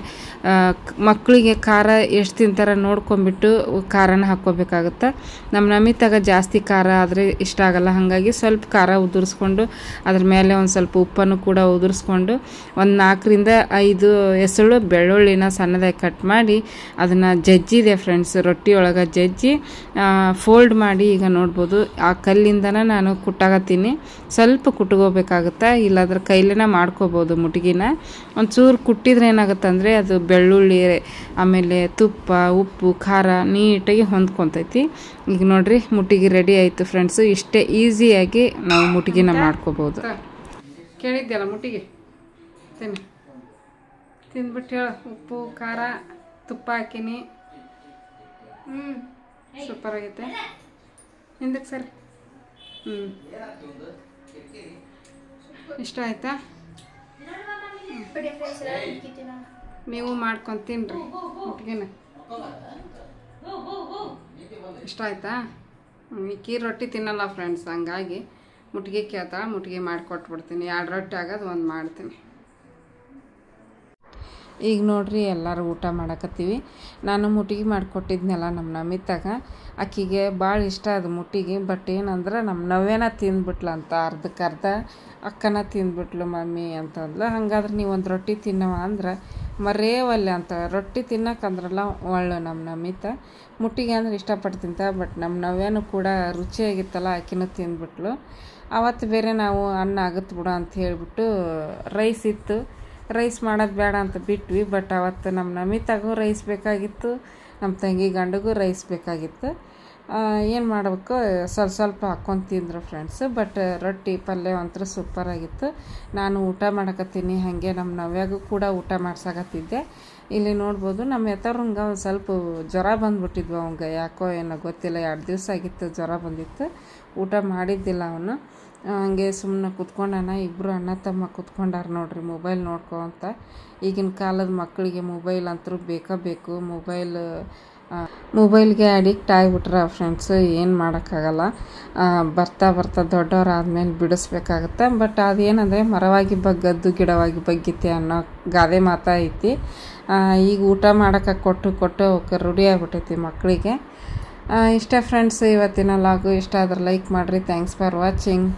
ಮಕ್ಕಳಿಗೆ ಖಾರ ಎಷ್ಟು ತಿಂತಾರ ನೋಡ್ಕೊಂಬಿಟ್ಟು ಖಾರನ ಹಾಕ್ಕೋಬೇಕಾಗುತ್ತೆ. ನಮ್ಮ ನಮಿತಾಗ ಜಾಸ್ತಿ ಖಾರ ಆದರೆ ಇಷ್ಟ ಆಗಲ್ಲ, ಹಾಗಾಗಿ ಸ್ವಲ್ಪ ಖಾರ ಉದುರಿಸ್ಕೊಂಡು ಅದ್ರ ಮೇಲೆ ಒಂದು ಸ್ವಲ್ಪ ಉಪ್ಪನ್ನು ಕೂಡ ಉದುರಿಸ್ಕೊಂಡು 4-5 ಎಸಳು ಬೆಳ್ಳುಳ್ಳಿನ ಸಣ್ಣದಾಗಿ ಕಟ್ ಮಾಡಿ ಅದನ್ನು ಜಜ್ಜಿದೆ ಫ್ರೆಂಡ್ಸ್. ರೊಟ್ಟಿ ಒಳಗೆ ಜಜ್ಜಿ ಫೋಲ್ಡ್ ಮಾಡಿ ಈಗ ನೋಡ್ಬೋದು ಆ ಕಲ್ಲಿಂದನೇ ನಾನು ಕುಟ್ಟಾಕತ್ತೀನಿ. ಸ್ವಲ್ಪ ಕುಟ್ಕೋಬೇಕಾಗುತ್ತೆ, ಇಲ್ಲಾಂದ್ರೆ ಕೈಲೇನ ಮಾಡ್ಕೋಬೋದು ಮುಟ್ಗಿನ. ಒಂಚೂರು ಕುಟ್ಟಿದ್ರೆ ಏನಾಗುತ್ತೆ ಅಂದರೆ ಅದು ಬೆಳ್ಳುಳ್ಳಿ ಆಮೇಲೆ ತುಪ್ಪ ಉಪ್ಪು ಖಾರ ನೀಟಾಗಿ ಹೊಂದ್ಕೊತೈತಿ. ಈಗ ನೋಡ್ರಿ ಮುಟ್ಟಿಗೆ ರೆಡಿ ಆಯಿತು ಫ್ರೆಂಡ್ಸು. ಇಷ್ಟೇ ಈಸಿಯಾಗಿ ನಾವು ಮುಟ್ಗಿನ ಮಾಡ್ಕೋಬೋದು. ಕೇಳಿದ್ಯಲ್ಲ ಮುಟ್ಟಿಗೆ ತಿಂದ್ಬಿಟ್ಟು ಹೇಳ. ಉಪ್ಪು ಖಾರ ತುಪ್ಪ ಹಾಕಿನಿ, ಸೂಪರ್ ಆಗೈತೆ. ಹಿಂದಕ್ಕೆ ಸರಿ. ಇಷ್ಟ ಆಯ್ತಾ? ನೀವು ಮಾಡ್ಕೊಂಡು ತಿನ್ರಿ ಮುಟ್ಗಿನ. ಇಷ್ಟ ಆಯ್ತಾ? ಈಕಿ ರೊಟ್ಟಿ ತಿನ್ನಲ್ಲ ಫ್ರೆಂಡ್ಸ್, ಹಂಗಾಗಿ ಮುಟ್ಗಿ ಕೇಳ್ತಾಳೆ, ಮುಟ್ಗಿ ಮಾಡಿಕೊಟ್ಬಿಡ್ತೀನಿ. 2 ರೊಟ್ಟಿ ಆಗೋದು 1 ಮಾಡ್ತೀನಿ. ಈಗ ನೋಡ್ರಿ ಎಲ್ಲರೂ ಊಟ ಮಾಡಕತ್ತೀವಿ. ನಾನು ಮುಟ್ಗಿ ಮಾಡಿಕೊಟ್ಟಿದ್ನೆಲ್ಲ ನಮ್ಮ ನಮಿತಾಗ, ಆಕಿಗೆ ಭಾಳ ಇಷ್ಟ ಅದು ಮುಟ್ಟಿಗೆ. ಬಟ್ ಏನಂದ್ರೆ ನಮ್ಮ ನವ್ಯನ ತಿಂದ್ಬಿಟ್ಲಂತ, ಅರ್ಧಕ್ಕರ್ಧ ಅಕ್ಕನ ತಿಂದ್ಬಿಟ್ಲು ಮಮ್ಮಿ ಅಂತಂದ್ಲು. ಹಾಗಾದ್ರೆ ನೀವು ಒಂದು ರೊಟ್ಟಿ ತಿನ್ನವ ಅಂದ್ರೆ ಮರೇವಲ್ಲೆ ಅಂತ. ರೊಟ್ಟಿ ತಿನ್ನಕ್ಕಂದ್ರಲ್ಲ ಒಳ್ಳೆ ನಮ್ಮ ನಮಿತ. ಮುಟ್ಟಿಗೆ ಅಂದ್ರೆ ಇಷ್ಟಪಟ್ಟು ತಿಂತ. ಬಟ್ ನಮ್ಮ ನವ್ಯನೂ ಕೂಡ ರುಚಿಯಾಗಿತ್ತಲ್ಲ, ಆಕಿನೂ ತಿಂದ್ಬಿಟ್ಲು. ಅವತ್ತು ಬೇರೆ ನಾವು ಅನ್ನ ಆಗುತ್ತೆ ಬಿಡು ಅಂತ ಹೇಳಿಬಿಟ್ಟು ರೈಸ್ ಇತ್ತು, ರೈಸ್ ಮಾಡೋದು ಬೇಡ ಅಂತ ಬಿಟ್ವಿ. ಬಟ್ ಅವತ್ತು ನಮ್ಮ ನಮಿತಾಗೂ ರೈಸ್ ಬೇಕಾಗಿತ್ತು, ನಮ್ಮ ತಂಗಿ ಗಂಡಿಗೂ ರೈಸ್ ಬೇಕಾಗಿತ್ತು. ಏನು ಮಾಡಬೇಕು, ಸ್ವಲ್ಪ ಹಾಕ್ಕೊಂಡು ತಿಂದರು ಫ್ರೆಂಡ್ಸು. ಬಟ್ ರೊಟ್ಟಿ ಪಲ್ಯ ಒಂಥರ ಸೂಪರಾಗಿತ್ತು. ನಾನು ಊಟ ಮಾಡಕತ್ತೀನಿ, ಹಾಗೆ ನಮ್ಮ ನವ್ಯಾಗೂ ಕೂಡ ಊಟ ಮಾಡ್ಸಾಕತ್ತಿದ್ದೆ. ಇಲ್ಲಿ ನೋಡ್ಬೋದು ನಮ್ಮ ಎತ್ತವ್ರಂಗೆ ಒಂದು ಸ್ವಲ್ಪ ಜ್ವರ ಬಂದುಬಿಟ್ಟಿದ್ವು ಅವಂಗೆ, ಯಾಕೋ ಏನೋ ಗೊತ್ತಿಲ್ಲ. 2 ದಿವಸ ಆಗಿತ್ತು ಜ್ವರ ಬಂದಿತ್ತು, ಊಟ ಮಾಡಿದ್ದಿಲ್ಲ ಅವನು. ಹಂಗೆ ಸುಮ್ಮನೆ ಕುತ್ಕೊಂಡಾನ. ಇಬ್ಬರು ಅಣ್ಣ ತಮ್ಮ ಕುತ್ಕೊಂಡಾರ ನೋಡ್ರಿ ಮೊಬೈಲ್ ನೋಡ್ಕೊ ಅಂತ. ಈಗಿನ ಕಾಲದ ಮಕ್ಕಳಿಗೆ ಮೊಬೈಲ್ ಅಂತೂ ಬೇಕು. ಮೊಬೈಲ್ಗೆ ಅಡಿಕ್ಟ್ ಆಗಿಬಿಟ್ರೆ ಫ್ರೆಂಡ್ಸು ಏನು ಮಾಡೋಕ್ಕಾಗಲ್ಲ. ಬರ್ತಾ ದೊಡ್ಡವರಾದ್ಮೇಲೆ ಬಿಡಿಸ್ಬೇಕಾಗತ್ತೆ. ಬಟ್ ಅದೇನಂದರೆ ಮರವಾಗಿ ಬಗ್ಗದ್ದು ಗಿಡವಾಗಿ ಬಗ್ಗಿತ್ತೆ ಅನ್ನೋ ಗಾದೆ ಮಾತಾ ಐತಿ. ಈಗ ಊಟ ಮಾಡೋಕೆ ಕೊಟ್ಟು ರೂಢಿ ಆಗ್ಬಿಟ್ಟೈತಿ ಮಕ್ಕಳಿಗೆ. ಇಷ್ಟ ಫ್ರೆಂಡ್ಸ್ ಇವತ್ತಿನ ಲಾಗು. ಇಷ್ಟ ಆದ್ರೆ ಲೈಕ್ ಮಾಡಿರಿ. Thanks for watching.